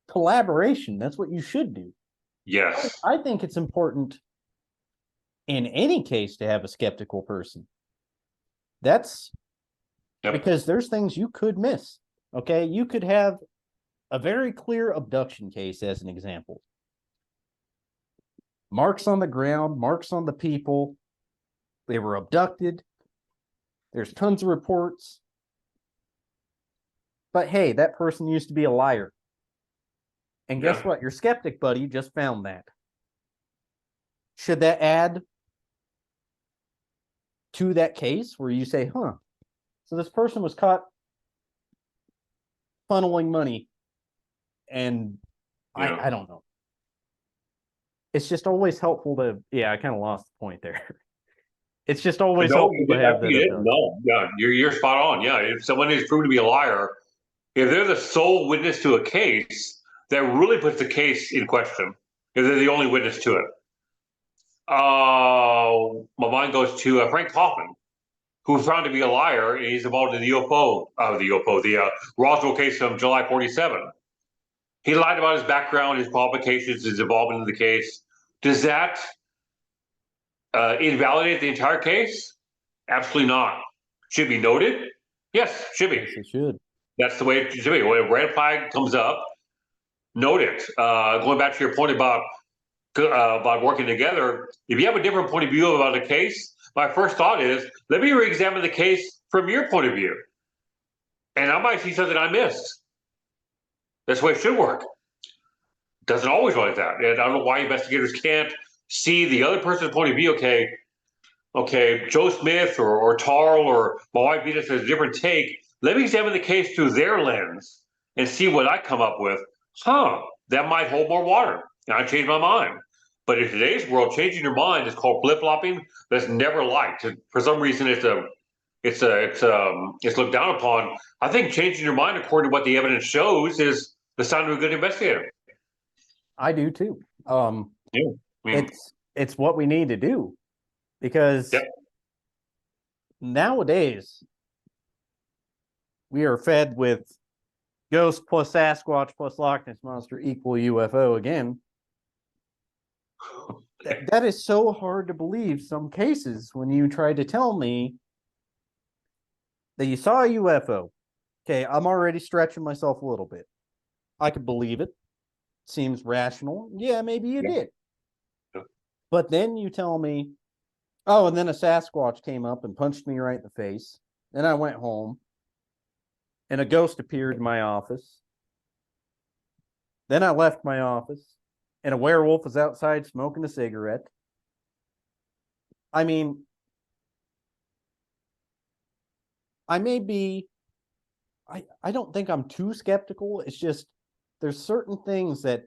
collaboration. That's what you should do. Yes. I think it's important in any case to have a skeptical person. That's because there's things you could miss. Okay. You could have a very clear abduction case as an example. Marks on the ground, marks on the people. They were abducted. There's tons of reports. But hey, that person used to be a liar. And guess what? Your skeptic buddy just found that. Should that add to that case where you say, so this person was caught funneling money and I don't know. It's just always helpful to, I kind of lost the point there. It's just always helpful to have that. No, you're spot on. Yeah, if someone is proven to be a liar, if they're the sole witness to a case, that really puts the case in question. If they're the only witness to it. My mind goes to Frank Kaufman, who was found to be a liar, and he's involved in the Roswell case from July 47. He lied about his background, his qualifications, his involvement in the case. Does that invalidate the entire case? Absolutely not. Should be noted? Yes, should be. Yes, it should. That's the way it should be. When a red flag comes up, note it. Going back to your point about working together, if you have a different point of view about a case, my first thought is, let me re-examine the case from your point of view. And I might see something I missed. That's the way it should work. Doesn't always work like that. And I don't know why investigators can't see the other person's point of view. Okay, Joe Smith or Tarl or my wife Venus has a different take. Let me examine the case through their lens and see what I come up with. That might hold more water. And I changed my mind. But in today's world, changing your mind is called flip-flopping. That's never liked. For some reason, it's looked down upon. I think changing your mind according to what the evidence shows is the sign of a good investigator. I do too. Yeah. I mean, It's what we need to do, because yep. nowadays we are fed with ghost plus Sasquatch plus Loch Ness monster equal UFO again. That is so hard to believe. Some cases when you try to tell me that you saw a UFO, okay, I'm already stretching myself a little bit. I could believe it. Seems rational. Yeah, maybe you did. But then you tell me, oh, and then a Sasquatch came up and punched me right in the face. Then I went home and a ghost appeared in my office. Then I left my office and a werewolf was outside smoking a cigarette. I mean, I may be, I don't think I'm too skeptical. It's just there's certain things that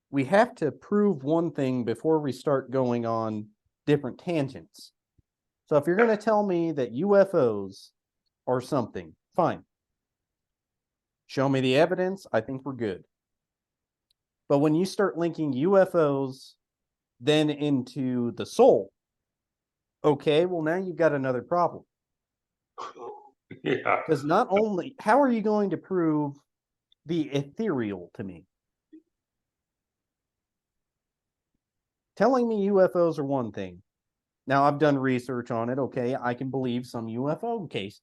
we have to prove one thing before we start going on different tangents. So if you're going to tell me that UFOs are something, fine. Show me the evidence. I think we're good. But when you start linking UFOs then into the soul, okay, well, now you've got another problem. Yeah. Because not only, how are you going to prove the ethereal to me? Telling me UFOs are one thing. Now, I've done research on it. Okay, I can believe some UFO cases.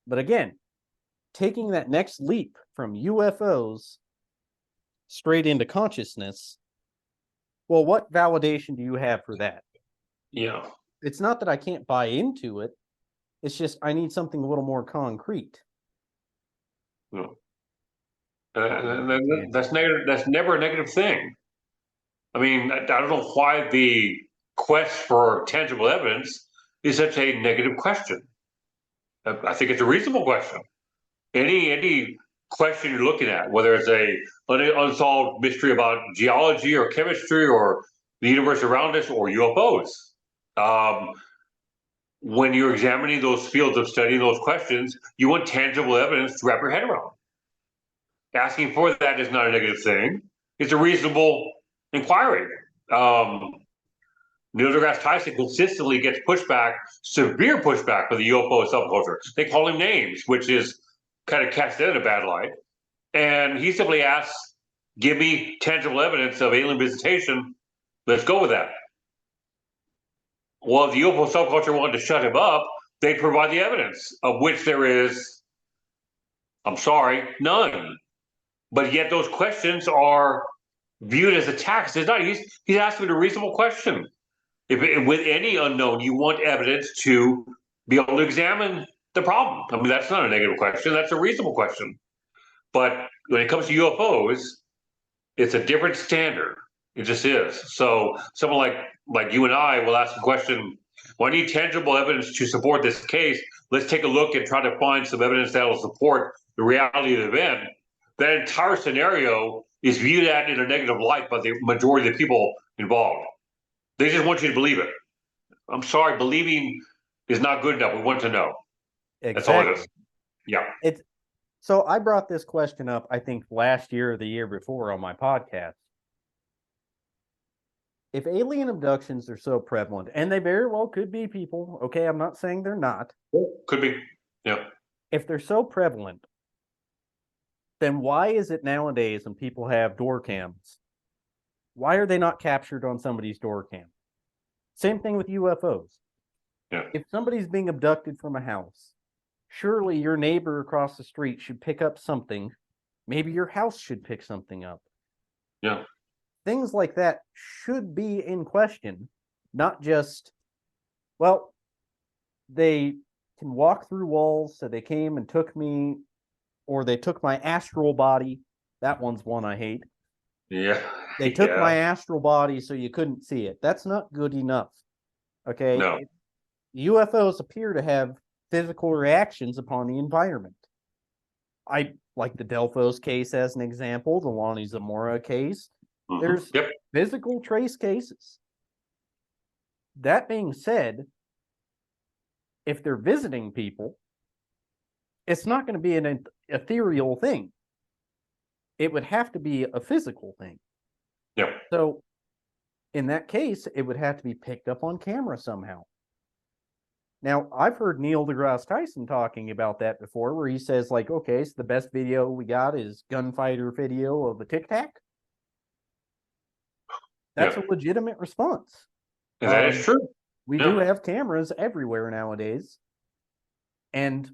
But again, taking that next leap from UFOs straight into consciousness, well, what validation do you have for that? Yeah. It's not that I can't buy into it. It's just I need something a little more concrete. No. That's negative. That's never a negative thing. I mean, I don't know why the quest for tangible evidence is such a negative question. I think it's a reasonable question. Any question you're looking at, whether it's a unsolved mystery about geology or chemistry or the universe around us or UFOs, when you're examining those fields of study, those questions, you want tangible evidence to wrap your head around. Asking for that is not a negative thing. It's a reasonable inquiry. Neil deGrasse Tyson consistently gets pushback, severe pushback for the UFO subculture. They call him names, which is kind of cast in a bad light. And he simply asks, give me tangible evidence of alien visitation. Let's go with that. Well, if the UFO subculture wanted to shut him up, they provide the evidence, of which there is, I'm sorry, none. But yet those questions are viewed as attacks. It's not. He's asking a reasonable question. If with any unknown, you want evidence to be able to examine the problem. I mean, that's not a negative question. That's a reasonable question. But when it comes to UFOs, it's a different standard. It just is. So someone like you and I will ask the question, well, I need tangible evidence to support this case. Let's take a look and try to find some evidence that will support the reality of the event. That entire scenario is viewed at in a negative light by the majority of the people involved. They just want you to believe it. I'm sorry, believing is not good enough. We want to know. That's all it is. Yeah. So I brought this question up, I think, last year or the year before on my podcast. If alien abductions are so prevalent, and they very well could be people, okay, I'm not saying they're not. Could be. Yeah. If they're so prevalent, then why is it nowadays when people have door cams, why are they not captured on somebody's door cam? Same thing with UFOs. Yeah. If somebody's being abducted from a house, surely your neighbor across the street should pick up something. Maybe your house should pick something up. Yeah. Things like that should be in question, not just, well, they can walk through walls, so they came and took me, or they took my astral body. That one's one I hate. Yeah. They took my astral body so you couldn't see it. That's not good enough. Okay? No. UFOs appear to have physical reactions upon the environment. I like the Delphos case as an example, the Lonnie Zamora case. Mm-hmm. There's physical trace cases. That being said, if they're visiting people, it's not going to be an ethereal thing. It would have to be a physical thing. Yeah. So in that case, it would have to be picked up on camera somehow. Now, I've heard Neil deGrasse Tyson talking about that before, where he says, like, okay, so the best video we got is gunfighter video of a Tic Tac. That's Yeah. a legitimate response. And that is true. We do have cameras everywhere nowadays, and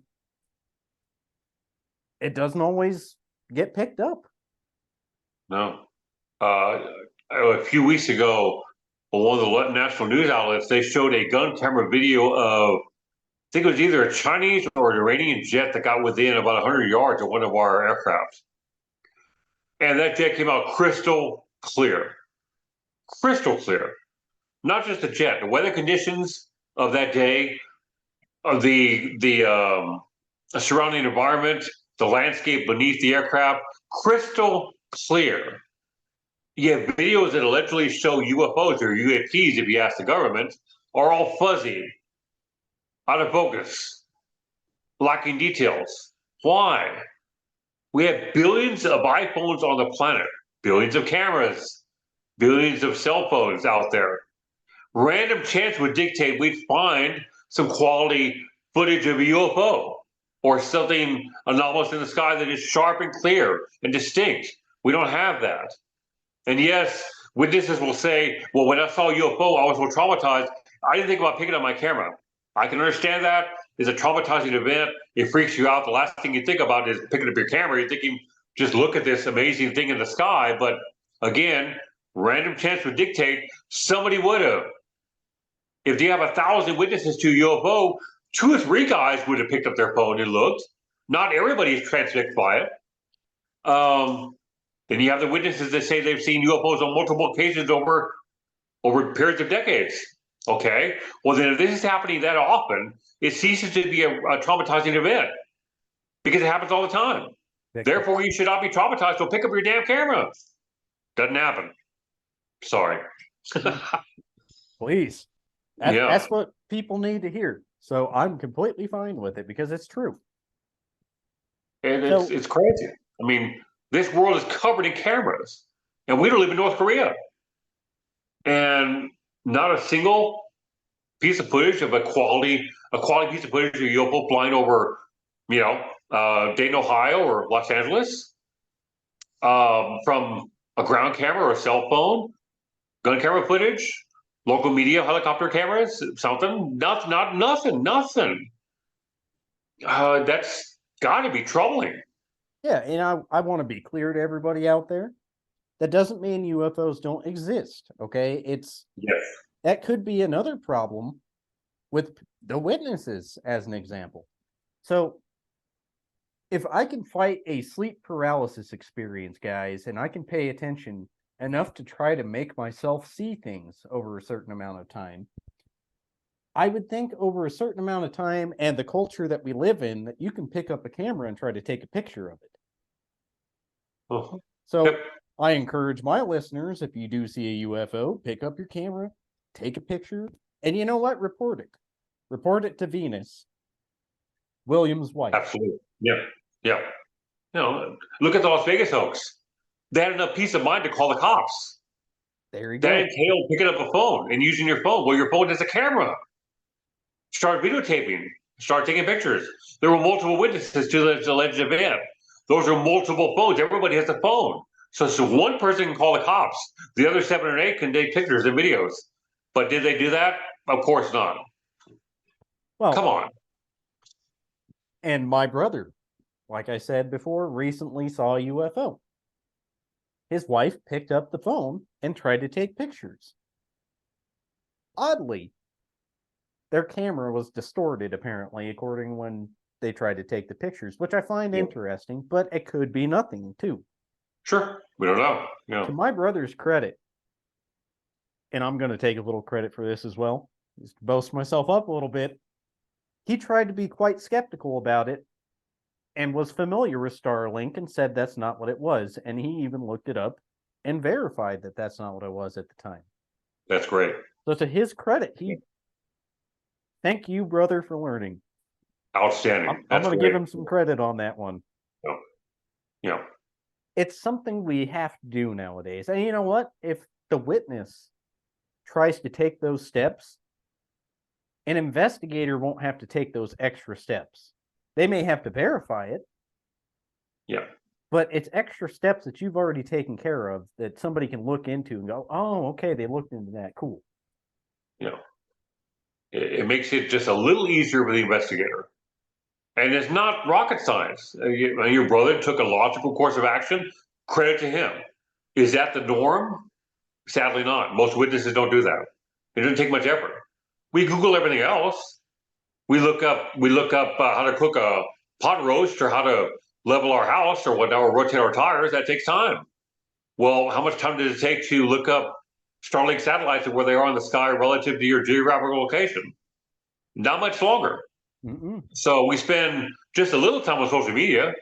it doesn't always get picked up. No. A few weeks ago, on one of the national news outlets, they showed a gun camera video of, I think it was either a Chinese or an Iranian jet that got within about 100 yards of one of our aircraft. And that jet came out crystal clear. Crystal clear. Not just the jet, the weather conditions of that day, of the surrounding environment, the landscape beneath the aircraft, crystal clear. You have videos that allegedly show UFOs or UAPs, if you ask the government, are all fuzzy, out of focus, lacking details. Why? We have billions of iPhones on the planet, billions of cameras, billions of cell phones out there. Random chance would dictate we'd find some quality footage of a UFO or something anomalous in the sky that is sharp and clear and distinct. We don't have that. And yes, witnesses will say, well, when I saw a UFO, I was so traumatized, I didn't think about picking up my camera. I can understand that. It's a traumatizing event. It freaks you out. The last thing you think about is picking up your camera. You're thinking, just look at this amazing thing in the sky. But again, random chance would dictate somebody would have. If you have 1,000 witnesses to a UFO, 2 or 3 guys would have picked up their phone and looked. Not everybody is transfixed by it. Then you have the witnesses that say they've seen UFOs on multiple occasions over periods of decades. Okay, well then if this is happening that often, it ceases to be a traumatizing event because it happens all the time. Therefore, you should not be traumatized. So pick up your damn camera. Doesn't happen. Sorry. Please. That's what people need to hear. So I'm completely fine with it because it's true. And it's crazy. I mean, this world is covered in cameras, and we don't live in North Korea. And not a single piece of footage of a quality piece of footage of a UFO flying over, Dayton, Ohio, or Los Angeles, from a ground camera or a cell phone, gun camera footage, local media, helicopter cameras, something. Nothing. That's got to be troubling. Yeah, and I want to be clear to everybody out there. That doesn't mean UFOs don't exist, okay? That could be another problem with the witnesses, as an example. So, if I can fight a sleep paralysis experience, guys, and I can pay attention enough to try to make myself see things over a certain amount of time, I would think over a certain amount of time and the culture that we live in, that you can pick up a camera and try to take a picture of it. Uh-huh. So I encourage my listeners, if you do see a UFO, pick up your camera, take a picture, and you know what? Report it. Report it to Venus, William's wife. Absolutely. Yeah. Look at the Las Vegas hoax. They had enough peace of mind to call the cops. There you go. That entailed picking up a phone and using your phone. Well, your phone has a camera. Start videotaping. Start taking pictures. There were multiple witnesses to this alleged event. Those are multiple phones. Everybody has a phone. So one person can call the cops. The other 7 or 8 can take pictures and videos. But did they do that? Of course not. Well, come on. And my brother, like I said before, recently saw a UFO. His wife picked up the phone and tried to take pictures. Oddly, their camera was distorted, apparently, according when they tried to take the pictures, which I find interesting, but it could be nothing, too. Sure. We don't know. Yeah. To my brother's credit, and I'm going to take a little credit for this as well, just to boast myself up a little bit, he tried to be quite skeptical about it and was familiar with Starlink and said that's not what it was. And he even looked it up and verified that that's not what it was at the time. That's great. So to his credit, thank you, brother, for learning. Outstanding. I'm going to give him some credit on that one. Yeah. it's something we have to do nowadays. And you know what? If the witness tries to take those steps, an investigator won't have to take those extra steps. They may have to verify it. Yeah. But it's extra steps that you've already taken care of that somebody can look into and go, oh, okay, they looked into that. Cool. Yeah. It makes it just a little easier for the investigator. And it's not rocket science. Your brother took a logical course of action. Credit to him. Is that the norm? Sadly not. Most witnesses don't do that. It doesn't take much effort. We Google everything else. We look up how to cook a pot roast or how to level our house or whatnot, or rotate our tires. That takes time. Well, how much time does it take to look up Starlink satellites and where they are in the sky relative to your geographical location? Not much longer. Mm-mm. So we spend just a little time on social media.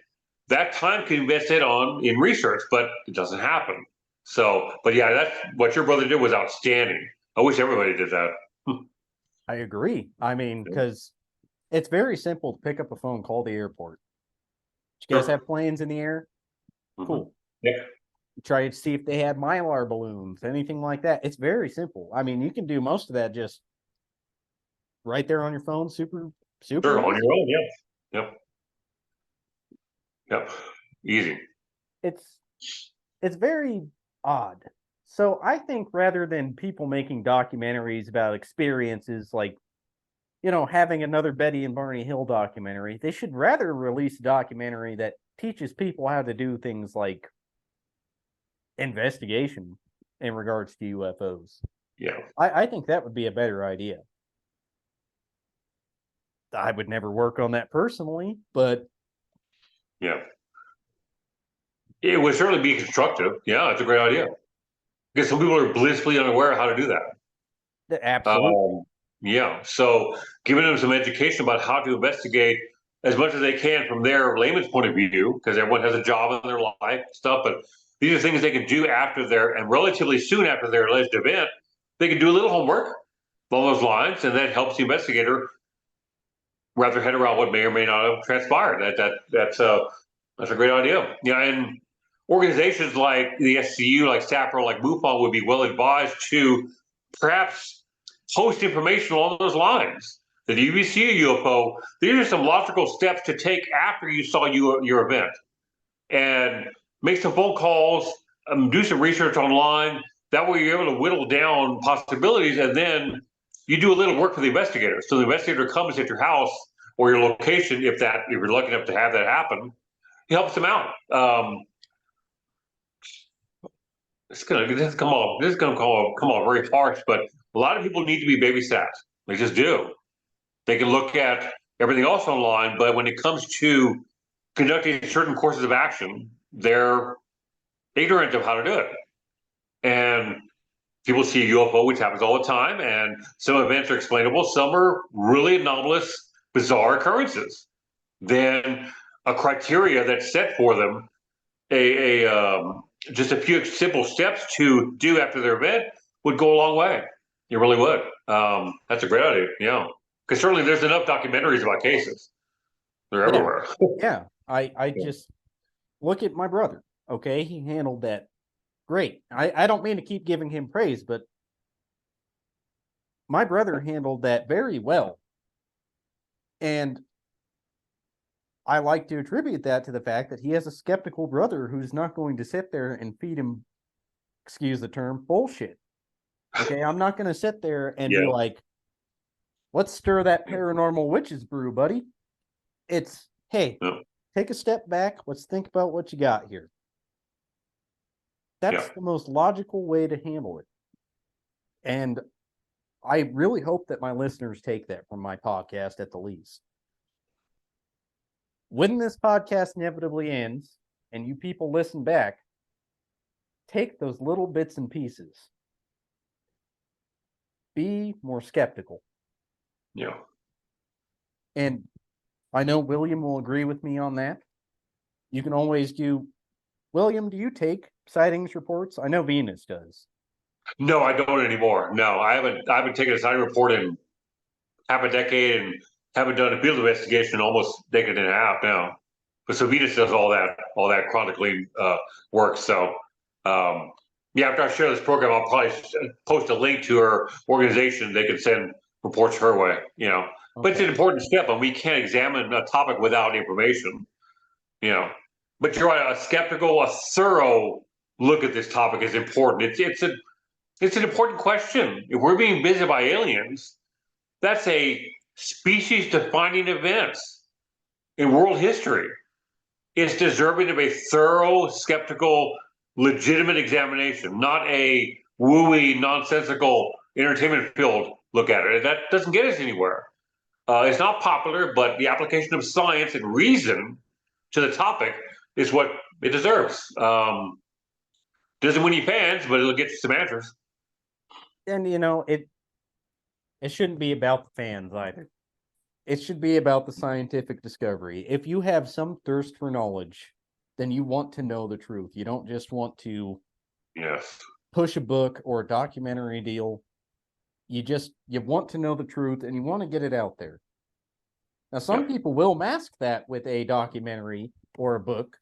That time can be invested in research, but it doesn't happen. So, but yeah, that's what your brother did was outstanding. I wish everybody did that. I agree. I mean, because it's very simple to pick up a phone, call the airport. You guys have planes in the air? Cool. Yeah. Try to see if they had Mylar balloons, anything like that. It's very simple. I mean, you can do most of that just right there on your phone. Super Sure, on easy. your own, yeah. Yep. Easy. It's very odd. So I think rather than people making documentaries about experiences like, having another Betty and Barney Hill documentary, they should rather release a documentary that teaches people how to do things like investigation in regards to UFOs. Yeah. I think that would be a better idea. I would never work on that personally, but Yeah. It would certainly be constructive. Yeah, it's a great idea. Because some people are blissfully unaware of how to do that. absolutely. Yeah. So giving them some education about how to investigate as much as they can from their layman's point of view, because everyone has a job in their life stuff, but these are things they can do and relatively soon after their alleged event, they can do a little homework along those lines, and that helps the investigator wrap their head around what may or may not have transpired. That's a great idea. Yeah, and organizations like the SCU, like SAPRO, like MUFON would be well advised to perhaps post information along those lines. That if you see a UFO, these are some logical steps to take after you saw your event, and make some phone calls, do some research online. That way, you're able to whittle down possibilities, and then you do a little work for the investigator. So the investigator comes at your house or your location, if you're lucky enough to have that happen, he helps them out. This is gonna come off very harsh, but a lot of people need to be babysat. They just do. They can look at everything else online, but when it comes to conducting certain courses of action, they're ignorant of how to do it. And people see a UFO, which happens all the time, and some events are explainable. Some are really anomalous, bizarre occurrences. Then a criteria that's set for them, just a few simple steps to do after their event would go a long way. It really would. That's a great idea. Yeah, because certainly there's enough documentaries about cases. They're everywhere. Yeah. I just look at my brother. Okay, he handled that great. I don't mean to keep giving him praise, but my brother handled that very well. And I like to attribute that to the fact that he has a skeptical brother who's not going to sit there and feed him, excuse the term, bullshit. Okay, I'm not going to sit there and be like, let's stir that paranormal witches brew, buddy. It's, hey, take a step back. Let's think about what you got here. That's the most logical way to handle it. And I really hope that my listeners take that from my podcast at the least. When this podcast inevitably ends and you people listen back, take those little bits and pieces. Be more skeptical. Yeah. And I know William will agree with me on that. You can always do, William, do you take sightings reports? I know Venus does. No, I don't anymore. No, I haven't taken a sighting report in half a decade and haven't done a field investigation in almost a decade and a half now. But so Venus does all that chronicling work. So yeah, after I share this program, I'll probably post a link to her organization. They can send reports her way, you know. But it's an important step, and we can't examine a topic without information, you know. But you're right, a skeptical, a thorough look at this topic is important. It's an important question. If we're being visited by aliens, that's a species-defining event in world history. It's deserving of a thorough, skeptical, legitimate examination, not a wooey, nonsensical entertainment field look at it. That doesn't get us anywhere. It's not popular, but the application of science and reason to the topic is what it deserves. Doesn't win any fans, but it'll get you some answers. And you know, it shouldn't be about the fans either. It should be about the scientific discovery. If you have some thirst for knowledge, then you want to know the truth. You don't just want to push a book or a documentary deal. You want to know the truth and you want to get it out there. Now, some people will mask that with a documentary or a book.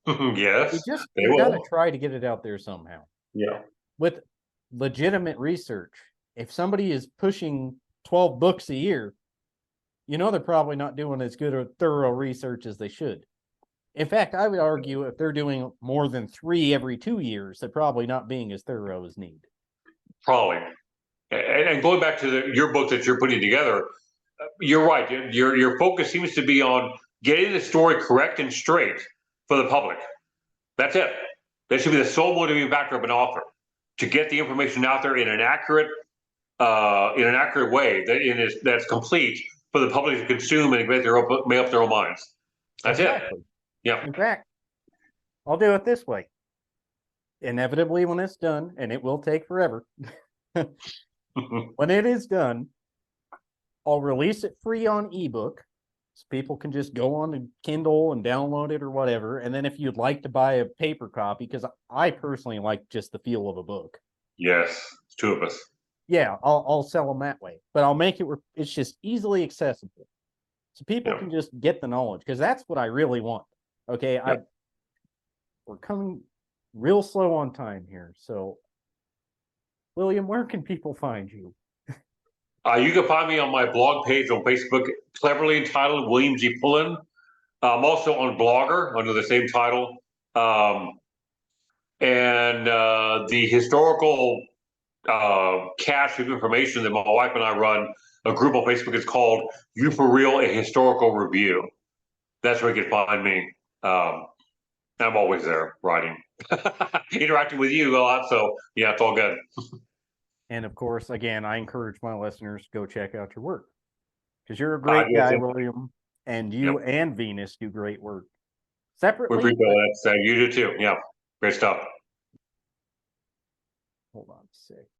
Yes, you got to try to get it out there somehow. Yeah. With legitimate research, if somebody is pushing 12 books a year, you know they're probably not doing as good or thorough research as they should. In fact, I would argue if they're doing more than 3 every 2 years, they're probably not being as thorough as needed. Probably. And going back to your book that you're putting together, you're right. Your focus seems to be on getting the story correct and straight for the public. That's it. That should be the sole motivating factor of an author, to get the information out there in an accurate way that's complete for the public to consume and make up their own minds. That's exactly. it. Yeah. In fact, I'll do it this way. Inevitably, when it's done, and it will take forever, when it is done, I'll release it free on ebook, so people can just go on to Kindle and download it or whatever. And then if you'd like to buy a paper copy, because I personally like just the feel of a book. Yes, it's 2 of us. Yeah, I'll sell them that way, but I'll make it where it's just easily accessible, so people can just get the knowledge, because that's what I really want. Okay, we're coming real slow on time here, so William, where can people find you? You can find me on my blog page on Facebook, cleverly entitled William G. Pullin. I'm also on Blogger under the same title. And the historical cache of information that my wife and I run, a group on Facebook, is called You For Real, a Historical Review. That's where you can find me. I'm always there writing, interacting with you a lot. So yeah, it's all good. And of course, again, I encourage my listeners to go check out your work, because you're a great guy, William, and you and Venus do great work separately. We appreciate that. You do too. Yeah, great stuff. Hold on a sec.